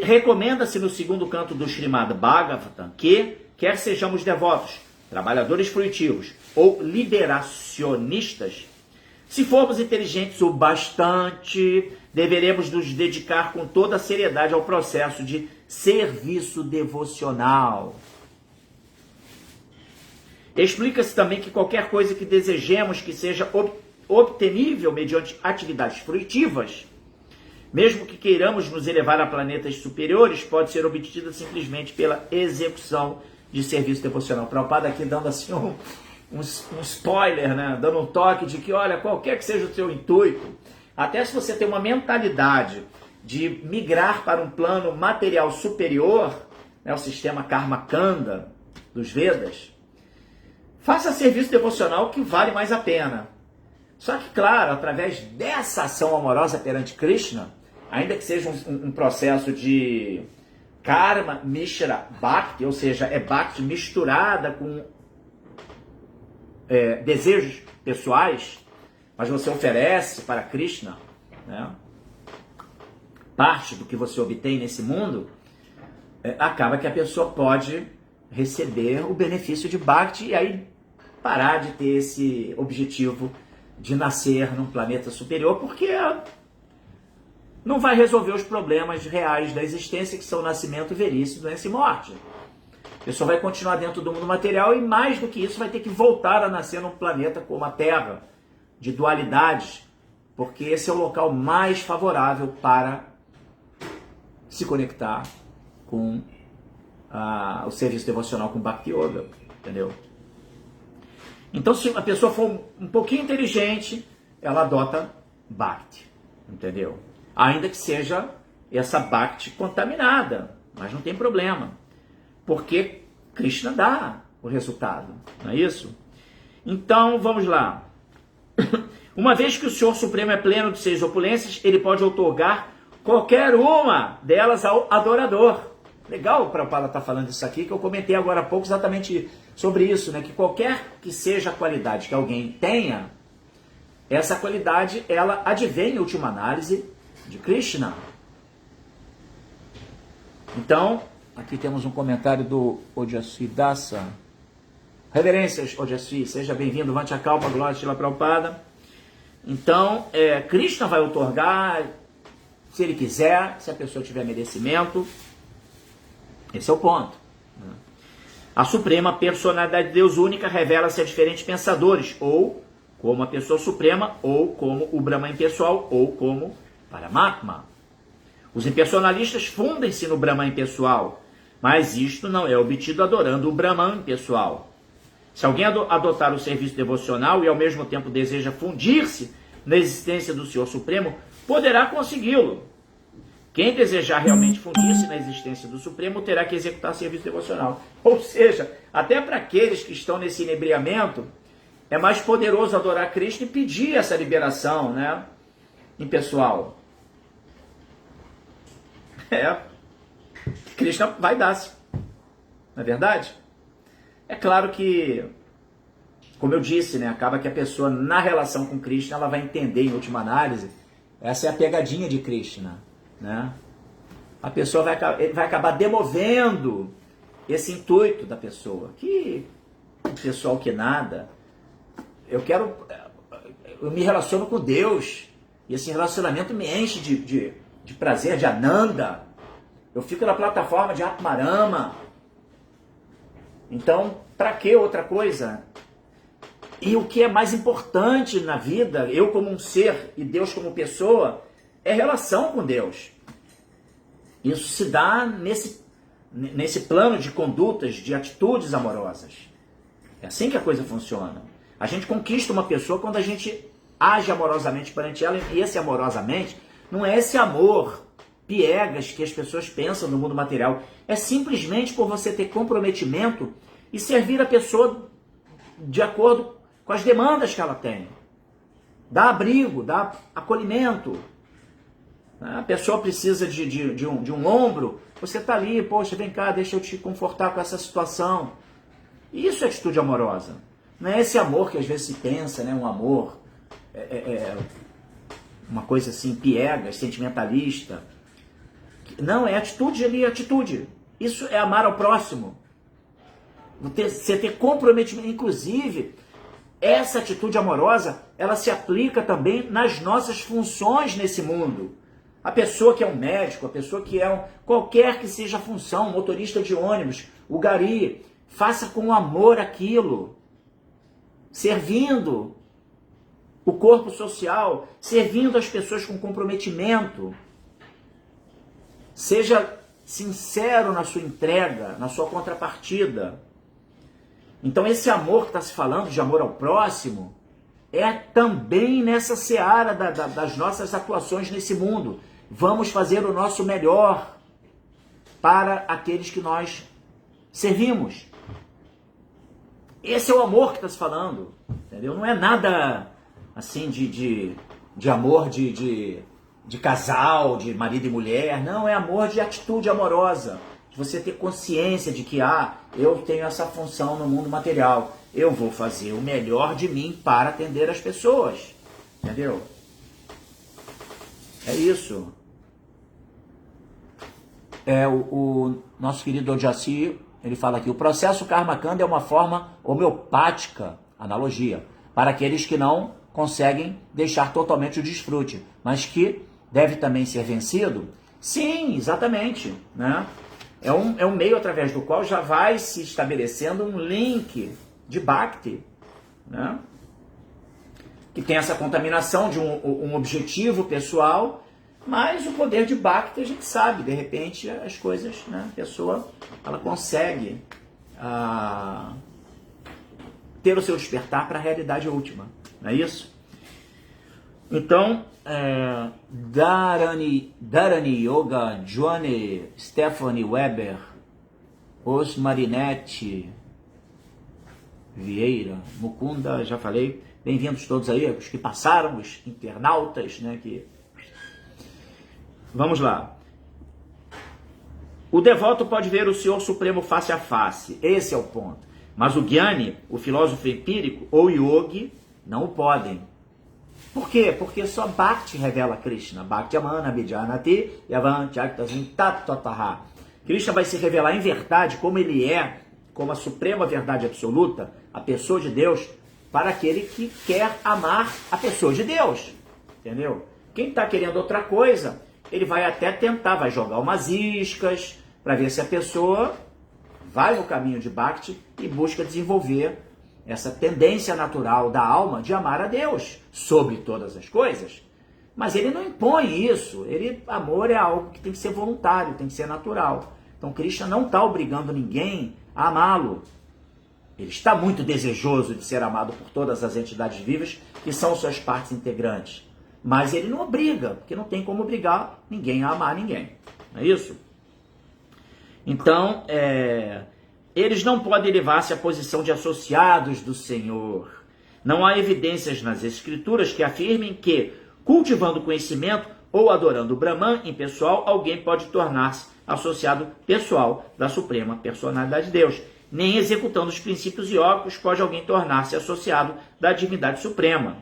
Recomenda-se no segundo canto do Srimad Bhagavatam que, quer sejamos devotos, trabalhadores fruitivos ou liberacionistas, se formos inteligentes o bastante, deveremos nos dedicar com toda a seriedade ao processo de serviço devocional. Explica-se também que qualquer coisa que desejemos que seja obtenível mediante atividades fruitivas, mesmo que queiramos nos elevar a planetas superiores, pode ser obtida simplesmente pela execução de serviço devocional. O Prabhupada aqui dando assim um spoiler, né? Dando um toque de que, olha, qualquer que seja o seu intuito, até se você tem uma mentalidade de migrar para um plano material superior, né, o sistema Karma Kanda, dos Vedas, faça serviço devocional que vale mais a pena. Só que, claro, através dessa ação amorosa perante Krishna, ainda que seja um processo de karma mishra bhakti, ou seja, é bhakti misturada com desejos pessoais, mas você oferece para Krishna, né, parte do que você obtém nesse mundo, acaba que a pessoa pode receber o benefício de bhakti e aí parar de ter esse objetivo de nascer num planeta superior, porque não vai resolver os problemas reais da existência, que são nascimento, velhice, doença e morte. A pessoa vai continuar dentro do mundo material e, mais do que isso, vai ter que voltar a nascer num planeta como a Terra, de dualidades, porque esse é o local mais favorável para se conectar com o serviço devocional com Bhakti Yoga, entendeu? Então, se a pessoa for um pouquinho inteligente, ela adota Bhakti, entendeu? Ainda que seja essa Bhakti contaminada, mas não tem problema, porque Krishna dá o resultado, não é isso? Então, vamos lá. Uma vez que o Senhor Supremo é pleno de 6 opulências, ele pode outorgar qualquer uma delas ao adorador. Legal o Prabhupada estar falando isso aqui, que eu comentei agora há pouco exatamente sobre isso, né? Que qualquer que seja a qualidade que alguém tenha, essa qualidade, ela advém, em última análise, de Krishna. Então, aqui temos um comentário do Ojasvi Dasa. Reverências, Ojasvi, seja bem-vindo, Vanchakalpa, Glória Shila Prabhupada. Então, Krishna vai outorgar, se ele quiser, se a pessoa tiver merecimento. Esse é o ponto. A suprema personalidade de Deus única revela-se a diferentes pensadores, ou como a pessoa suprema, ou como o Brahman impessoal, ou como Paramatma. Os impersonalistas fundem-se no Brahman impessoal, mas isto não é obtido adorando o Brahman impessoal. Se alguém adotar o serviço devocional e ao mesmo tempo deseja fundir-se na existência do Senhor Supremo, poderá consegui-lo. Quem desejar realmente fundir-se na existência do Supremo terá que executar serviço devocional. Ou seja, até para aqueles que estão nesse inebriamento, é mais poderoso adorar Cristo e pedir essa liberação, né, impessoal. Krishna vai dar-se. Não é verdade? É claro que, como eu disse, né, acaba que a pessoa, na relação com Krishna, ela vai entender, em última análise, essa é a pegadinha de Krishna, né? A pessoa vai acabar demovendo esse intuito da pessoa. Que o pessoal que nada, eu me relaciono com Deus, e esse relacionamento me enche de prazer, de Ananda. Eu fico na plataforma de Atmarama. Então, para que outra coisa? E o que é mais importante na vida, eu como um ser e Deus como pessoa, é relação com Deus. Isso se dá nesse plano de condutas, de atitudes amorosas. É assim que a coisa funciona. A gente conquista uma pessoa quando a gente age amorosamente perante ela, e esse amorosamente não é esse amor piegas que as pessoas pensam no mundo material. É simplesmente por você ter comprometimento e servir a pessoa de acordo com as demandas que ela tem. Dá abrigo, dá acolhimento. A pessoa precisa de um ombro, você está ali, poxa, vem cá, deixa eu te confortar com essa situação. Isso é atitude amorosa. Não é esse amor que às vezes se pensa, né? Um amor, uma coisa assim, piegas, sentimentalista. Não, é atitude ali, é atitude. Isso é amar ao próximo. Você ter comprometimento. Inclusive, essa atitude amorosa, ela se aplica também nas nossas funções nesse mundo. A pessoa que é um médico, a pessoa que é qualquer que seja a função, motorista de ônibus, o gari, faça com amor aquilo, servindo o corpo social, servindo as pessoas com comprometimento. Seja sincero na sua entrega, na sua contrapartida. Então esse amor que está se falando, de amor ao próximo, é também nessa seara das nossas atuações nesse mundo. Vamos fazer o nosso melhor para aqueles que nós servimos. Esse é o amor que está se falando, entendeu? Não é nada assim de amor de casal, de marido e mulher. Não, é amor de atitude amorosa. De você ter consciência de que, eu tenho essa função no mundo material. Eu vou fazer o melhor de mim para atender as pessoas. Entendeu? É isso. O nosso querido Ojaci, ele fala aqui, o processo Karma Kanda é uma forma homeopática, analogia, para aqueles que não conseguem deixar totalmente o desfrute, mas que deve também ser vencido. Sim, exatamente, né? É um meio através do qual já vai se estabelecendo um link de Bhakti, né? Que tem essa contaminação de um objetivo pessoal, mas o poder de Bhakti a gente sabe, de repente as coisas, né? A pessoa ela consegue ter o seu despertar para a realidade última, não é isso? Então, Dharani Yoga, Joane, Stephanie Weber, Os Marinette Vieira, Mukunda, já falei, bem-vindos todos aí, os que passaram, os internautas, né, que... Vamos lá. O devoto pode ver o Senhor Supremo face a face, esse é o ponto. Mas o Gyani, o filósofo empírico, ou yogi, não o podem. Por quê? Porque só Bhakti revela Krishna. Bhakti Amana, Abhijanati, Yavanti, Aktasim, Tatataha. Krishna vai se revelar em verdade como ele é, como a suprema verdade absoluta, a pessoa de Deus, para aquele que quer amar a pessoa de Deus. Entendeu? Quem está querendo outra coisa, ele vai até tentar, vai jogar umas iscas, para ver se a pessoa vai no caminho de Bhakti e busca desenvolver essa tendência natural da alma de amar a Deus sobre todas as coisas. Mas ele não impõe isso. Amor é algo que tem que ser voluntário, tem que ser natural. Então Krishna não está obrigando ninguém a amá-lo. Ele está muito desejoso de ser amado por todas as entidades vivas que são suas partes integrantes. Mas ele não obriga, porque não tem como obrigar ninguém a amar ninguém. Não é isso? Então, eles não podem elevar-se à posição de associados do Senhor. Não há evidências nas Escrituras que afirmem que, cultivando conhecimento ou adorando o Brahman em pessoal, alguém pode tornar-se associado pessoal da Suprema Personalidade de Deus. Nem executando os princípios iógicos pode alguém tornar-se associado da Divindade Suprema.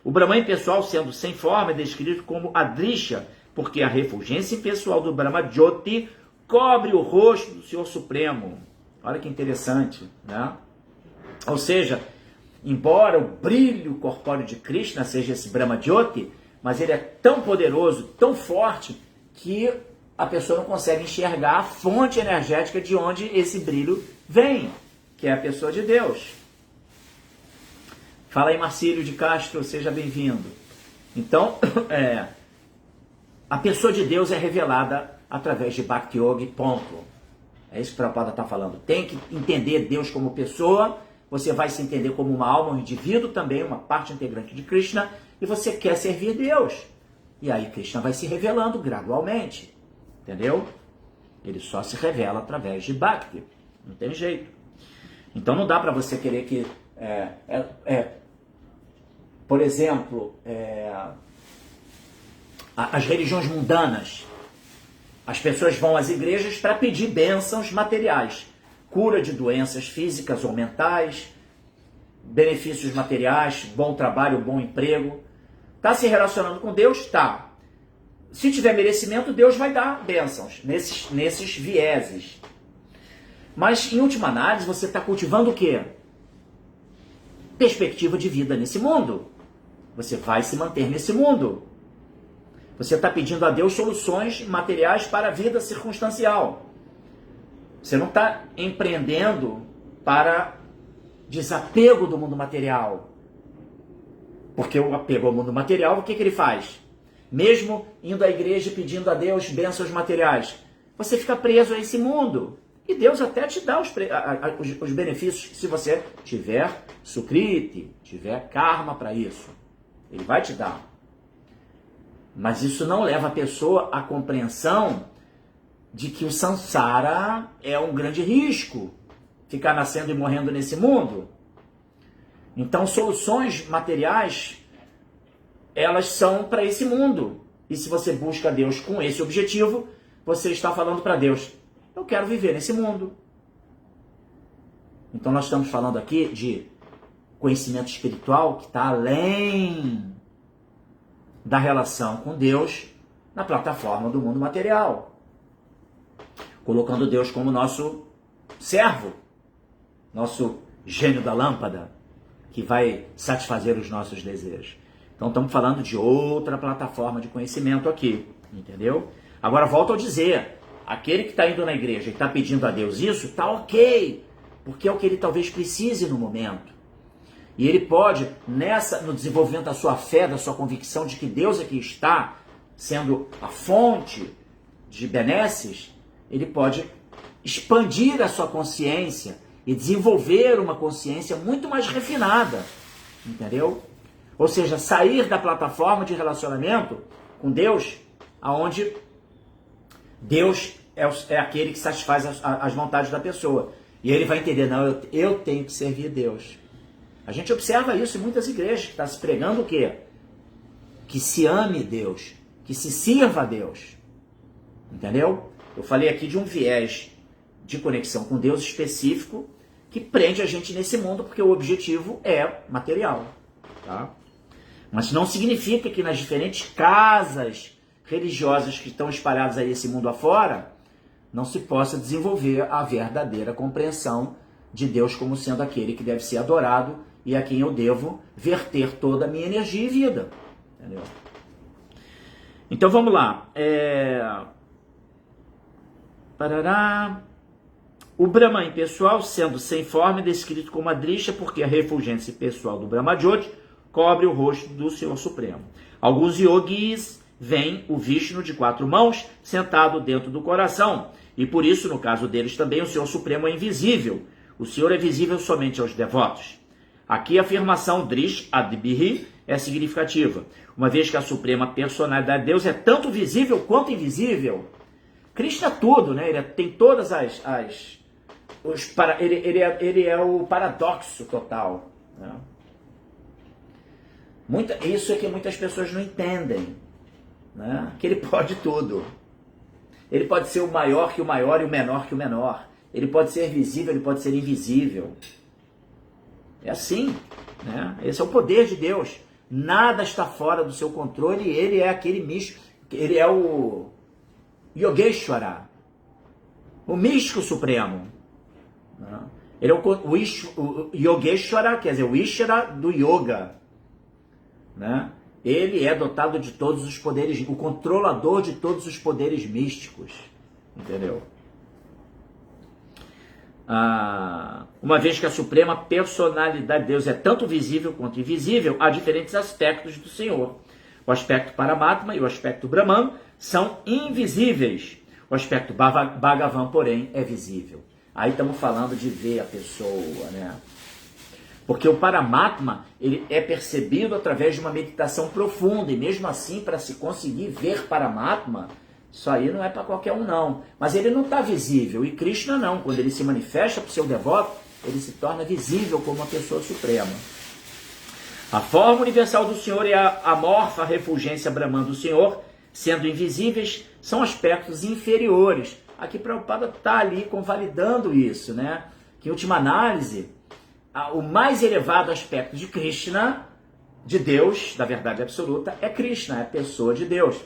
O Brahman impessoal, sendo sem forma, é descrito como Adrisha, porque a refulgência impessoal do Brahma Jyoti cobre o rosto do Senhor Supremo. Olha que interessante, né? Ou seja, embora o brilho corpóreo de Krishna seja esse Brahma Jyoti, mas ele é tão poderoso, tão forte, que a pessoa não consegue enxergar a fonte energética de onde esse brilho vem, que é a pessoa de Deus. Fala aí, Marcílio de Castro, seja bem-vindo. Então, a pessoa de Deus é revelada através de Bhakti Yoga, ponto. É isso que o Prabhupada está falando. Tem que entender Deus como pessoa, você vai se entender como uma alma, um indivíduo também, uma parte integrante de Krishna, e você quer servir Deus. E aí Krishna vai se revelando gradualmente, entendeu? Ele só se revela através de Bhakti, não tem jeito. Então não dá para você querer que... por exemplo, as religiões mundanas, as pessoas vão às igrejas para pedir bênçãos materiais, cura de doenças físicas ou mentais, benefícios materiais, bom trabalho, bom emprego. Está se relacionando com Deus? Tá. Se tiver merecimento, Deus vai dar bênçãos nesses vieses. Mas, em última análise, você está cultivando o quê? Perspectiva de vida nesse mundo. Você vai se manter nesse mundo. Você está pedindo a Deus soluções materiais para a vida circunstancial. Você não está empreendendo para desapego do mundo material. Porque o apego ao mundo material, o que ele faz? Mesmo indo à igreja e pedindo a Deus bênçãos materiais, você fica preso a esse mundo. E Deus até te dá os benefícios se você tiver sukriti, tiver karma para isso. Ele vai te dar. Mas isso não leva a pessoa à compreensão de que o samsara é um grande risco. ficar nascendo e morrendo nesse mundo? Então, soluções materiais, elas são para esse mundo. E se você busca Deus com esse objetivo, você está falando para Deus, eu quero viver nesse mundo. Então, nós estamos falando aqui de conhecimento espiritual que está além da relação com Deus na plataforma do mundo material. Colocando Deus como nosso servo, nosso gênio da lâmpada, que vai satisfazer os nossos desejos. Então estamos falando de outra plataforma de conhecimento aqui, entendeu? Agora volto a dizer, aquele que está indo na igreja e está pedindo a Deus isso, está ok, porque é o que ele talvez precise no momento. E ele pode, no desenvolvimento da sua fé, da sua convicção de que Deus é que está sendo a fonte de benesses, ele pode expandir a sua consciência e desenvolver uma consciência muito mais refinada, entendeu? Ou seja, sair da plataforma de relacionamento com Deus, aonde Deus é aquele que satisfaz as vontades da pessoa. E ele vai entender, não, eu tenho que servir Deus. A gente observa isso em muitas igrejas, que está se pregando o quê? Que se ame Deus, que se sirva a Deus. Entendeu? Eu falei aqui de um viés de conexão com Deus específico que prende a gente nesse mundo, porque o objetivo é material. Tá? Mas não significa que nas diferentes casas religiosas que estão espalhadas aí esse mundo afora, não se possa desenvolver a verdadeira compreensão de Deus como sendo aquele que deve ser adorado e a quem eu devo verter toda a minha energia e vida. Entendeu? Então vamos lá. O Brahman impessoal, sendo sem forma, é descrito como a Drisha, porque a refulgência pessoal do Brahmajyoti cobre o rosto do Senhor Supremo. Alguns yogis veem o Vishnu de 4 mãos sentado dentro do coração, e por isso, no caso deles também, o Senhor Supremo é invisível. O Senhor é visível somente aos devotos. Aqui a afirmação Drish Adbhihi é significativa, uma vez que a suprema personalidade de Deus é tanto visível quanto invisível. Krishna é tudo, né? Ele tem todas ele é o paradoxo total. Né? Isso é que muitas pessoas não entendem. Né? Que ele pode tudo. Ele pode ser o maior que o maior e o menor que o menor. Ele pode ser visível, ele pode ser invisível. É assim. Né? Esse é o poder de Deus. Nada está fora do seu controle. Ele é aquele místico. Ele é o Yogeshwara, o místico supremo. Ele é o Yogeshwara, quer dizer, o Ishvara do Yoga. Né? Ele é dotado de todos os poderes, o controlador de todos os poderes místicos. Entendeu? Uma vez que a suprema personalidade de Deus é tanto visível quanto invisível, há diferentes aspectos do Senhor. O aspecto Paramatma e o aspecto Brahman são invisíveis. O aspecto Bhagavan, porém, é visível. Aí estamos falando de ver a pessoa, né? Porque o Paramatma, ele é percebido através de uma meditação profunda, e mesmo assim, para se conseguir ver Paramatma, isso aí não é para qualquer um não. Mas ele não está visível, e Krishna não. Quando ele se manifesta para o seu devoto, ele se torna visível como uma pessoa suprema. A forma universal do Senhor e a amorfa refulgência Brahman do Senhor, sendo invisíveis, são aspectos inferiores. Aqui Prabhupada está ali convalidando isso, né? Que em última análise, o mais elevado aspecto de Krishna, de Deus, da verdade absoluta, é Krishna, é a pessoa de Deus.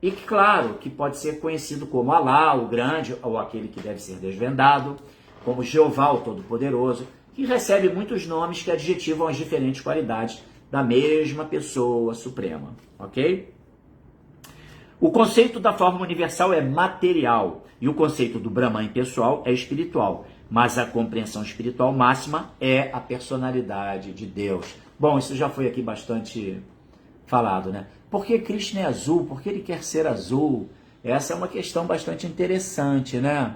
E claro, que pode ser conhecido como Alá, o grande, ou aquele que deve ser desvendado, como Jeová, o Todo-Poderoso, que recebe muitos nomes que adjetivam as diferentes qualidades da mesma pessoa suprema, ok? O conceito da forma universal é material, e o conceito do Brahman impessoal é espiritual, mas a compreensão espiritual máxima é a personalidade de Deus. Bom, isso já foi aqui bastante falado, né? Por que Krishna é azul? Por que ele quer ser azul? Essa é uma questão bastante interessante, né?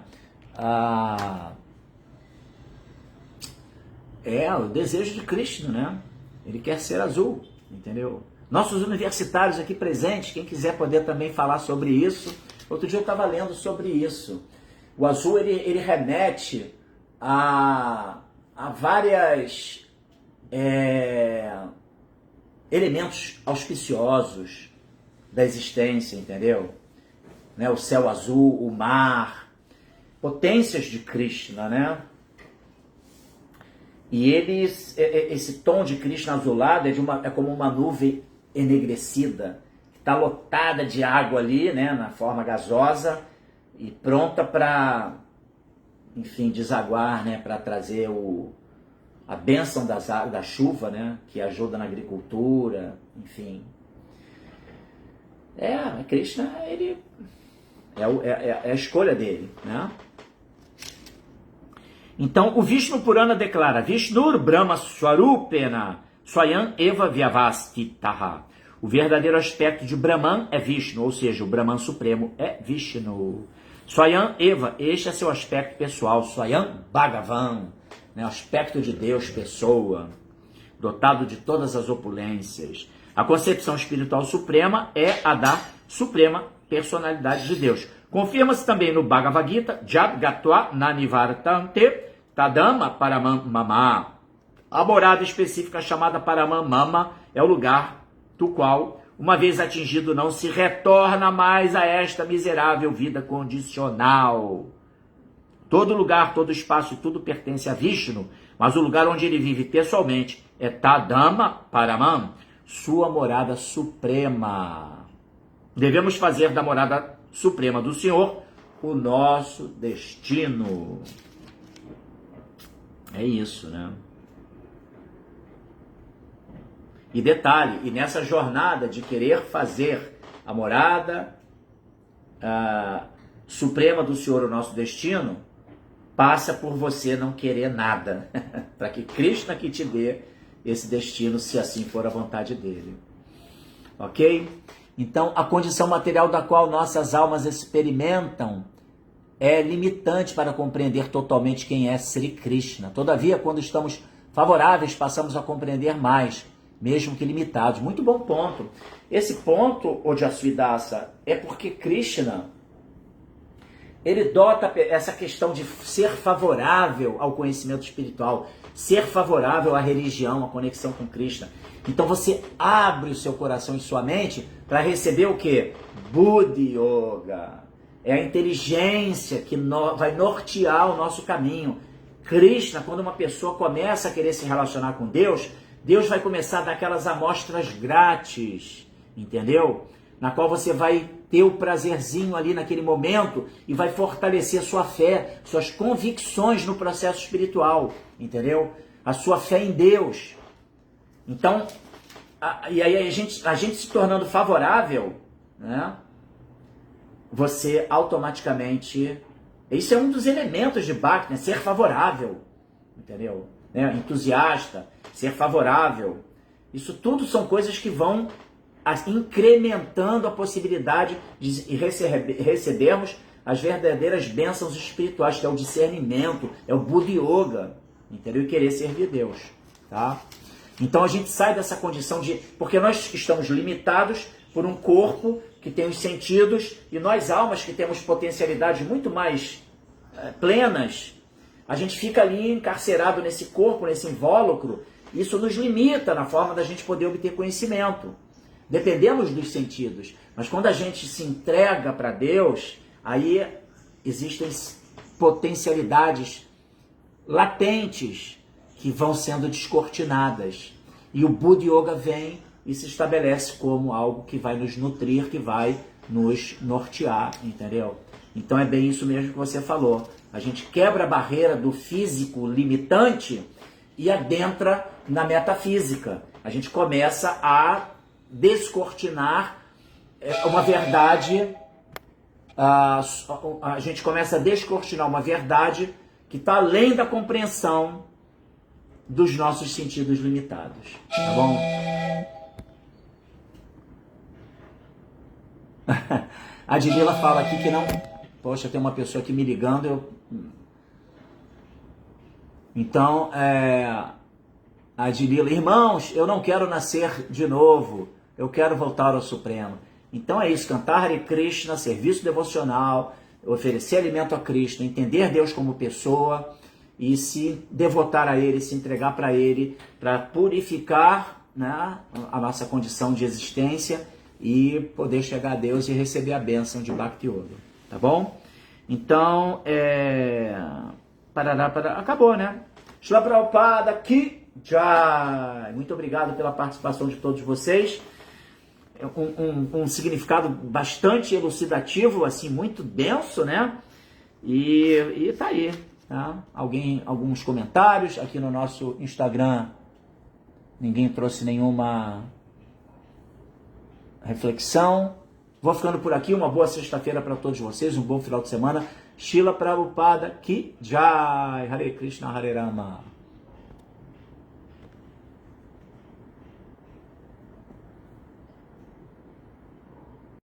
É o desejo de Krishna, né? Ele quer ser azul, entendeu? Nossos universitários aqui presentes, quem quiser poder também falar sobre isso. Outro dia eu estava lendo sobre isso. O azul, ele remete há várias elementos auspiciosos da existência, entendeu? Né? O céu azul, o mar, potências de Krishna, né? E esse tom de Krishna azulado é como uma nuvem enegrecida, que está lotada de água ali, né, na forma gasosa, e pronta para, enfim, desaguar, né, para trazer a bênção da chuva, né, que ajuda na agricultura, enfim. Krishna, ele é a escolha dele, né? Então, o Vishnu Purana declara: Vishnur Brahma Swarupena Swayam Eva Vyavastitaha. O verdadeiro aspecto de Brahman é Vishnu, ou seja, o Brahman Supremo é Vishnu. Swayam Eva, este é seu aspecto pessoal. Swayam Bhagavan, né, o aspecto de Deus, pessoa, dotado de todas as opulências. A concepção espiritual suprema é a da suprema personalidade de Deus. Confirma-se também no Bhagavad Gita, Jad Gatva Nanivartante Tadama Paramam Mama. A morada específica chamada Paramam Mama é o lugar do qual, uma vez atingido, não se retorna mais a esta miserável vida condicional. Todo lugar, todo espaço e tudo pertence a Vishnu, mas o lugar onde ele vive pessoalmente é Tadama Paramam, sua morada suprema. Devemos fazer da morada suprema do Senhor o nosso destino. É isso, né? E detalhe, e nessa jornada de querer fazer a morada suprema do Senhor o nosso destino, passa por você não querer nada, para que Krishna que te dê esse destino, se assim for a vontade dele. Ok? Então, a condição material da qual nossas almas experimentam é limitante para compreender totalmente quem é Sri Krishna. Todavia, quando estamos favoráveis, passamos a compreender mais, mesmo que limitados. Muito bom ponto. Esse ponto, Ojasvidasa, é porque Krishna, ele dota essa questão de ser favorável ao conhecimento espiritual, ser favorável à religião, à conexão com Krishna. Então você abre o seu coração e sua mente para receber o quê? Buddhi Yoga. É a inteligência que vai nortear o nosso caminho. Krishna, quando uma pessoa começa a querer se relacionar com Deus, Deus vai começar a dar aquelas amostras grátis, entendeu? Na qual você vai ter o prazerzinho ali naquele momento e vai fortalecer sua fé, suas convicções no processo espiritual, entendeu? A sua fé em Deus. Então, e aí a gente se tornando favorável, né? Você automaticamente... Isso é um dos elementos de Bhakti, né? Ser favorável, entendeu? Né? Entusiasta, ser favorável. Isso tudo são coisas que vão incrementando a possibilidade de recebermos as verdadeiras bênçãos espirituais, que é o discernimento, é o Buddha Yoga, entendeu? E querer servir Deus, tá? Então a gente sai dessa condição de... Porque nós estamos limitados por um corpo que tem os sentidos, e nós almas que temos potencialidades muito mais plenas, a gente fica ali encarcerado nesse corpo, nesse invólucro. Isso nos limita na forma da gente poder obter conhecimento. Dependemos dos sentidos, mas quando a gente se entrega para Deus, aí existem potencialidades latentes que vão sendo descortinadas. E o Buddha Yoga vem e se estabelece como algo que vai nos nutrir, que vai nos nortear, entendeu? Então é bem isso mesmo que você falou. A gente quebra a barreira do físico limitante e adentra na metafísica. A gente começa a descortinar uma verdade, a gente começa a descortinar uma verdade que está além da compreensão dos nossos sentidos limitados, tá bom? A Dilila fala aqui que não... Poxa, tem uma pessoa aqui me ligando, Então, a Dilila, irmãos, eu não quero nascer de novo, eu quero voltar ao Supremo. Então é isso, cantar Hare Krishna, serviço devocional, oferecer alimento a Krishna, entender Deus como pessoa e se devotar a Ele, se entregar para Ele, para purificar, né, a nossa condição de existência e poder chegar a Deus e receber a bênção de Bhakti Yoga, tá bom? Então, acabou, né? Shila Prabhupada Ki Jai. Muito obrigado pela participação de todos vocês. Um significado bastante elucidativo, assim, muito denso, né? E tá aí, tá? Alguns comentários aqui no nosso Instagram. Ninguém trouxe nenhuma reflexão. Vou ficando por aqui. Uma boa sexta-feira para todos vocês. Um bom final de semana. Shila Prabhupada Ki Jai. Hare Krishna, Hare Rama.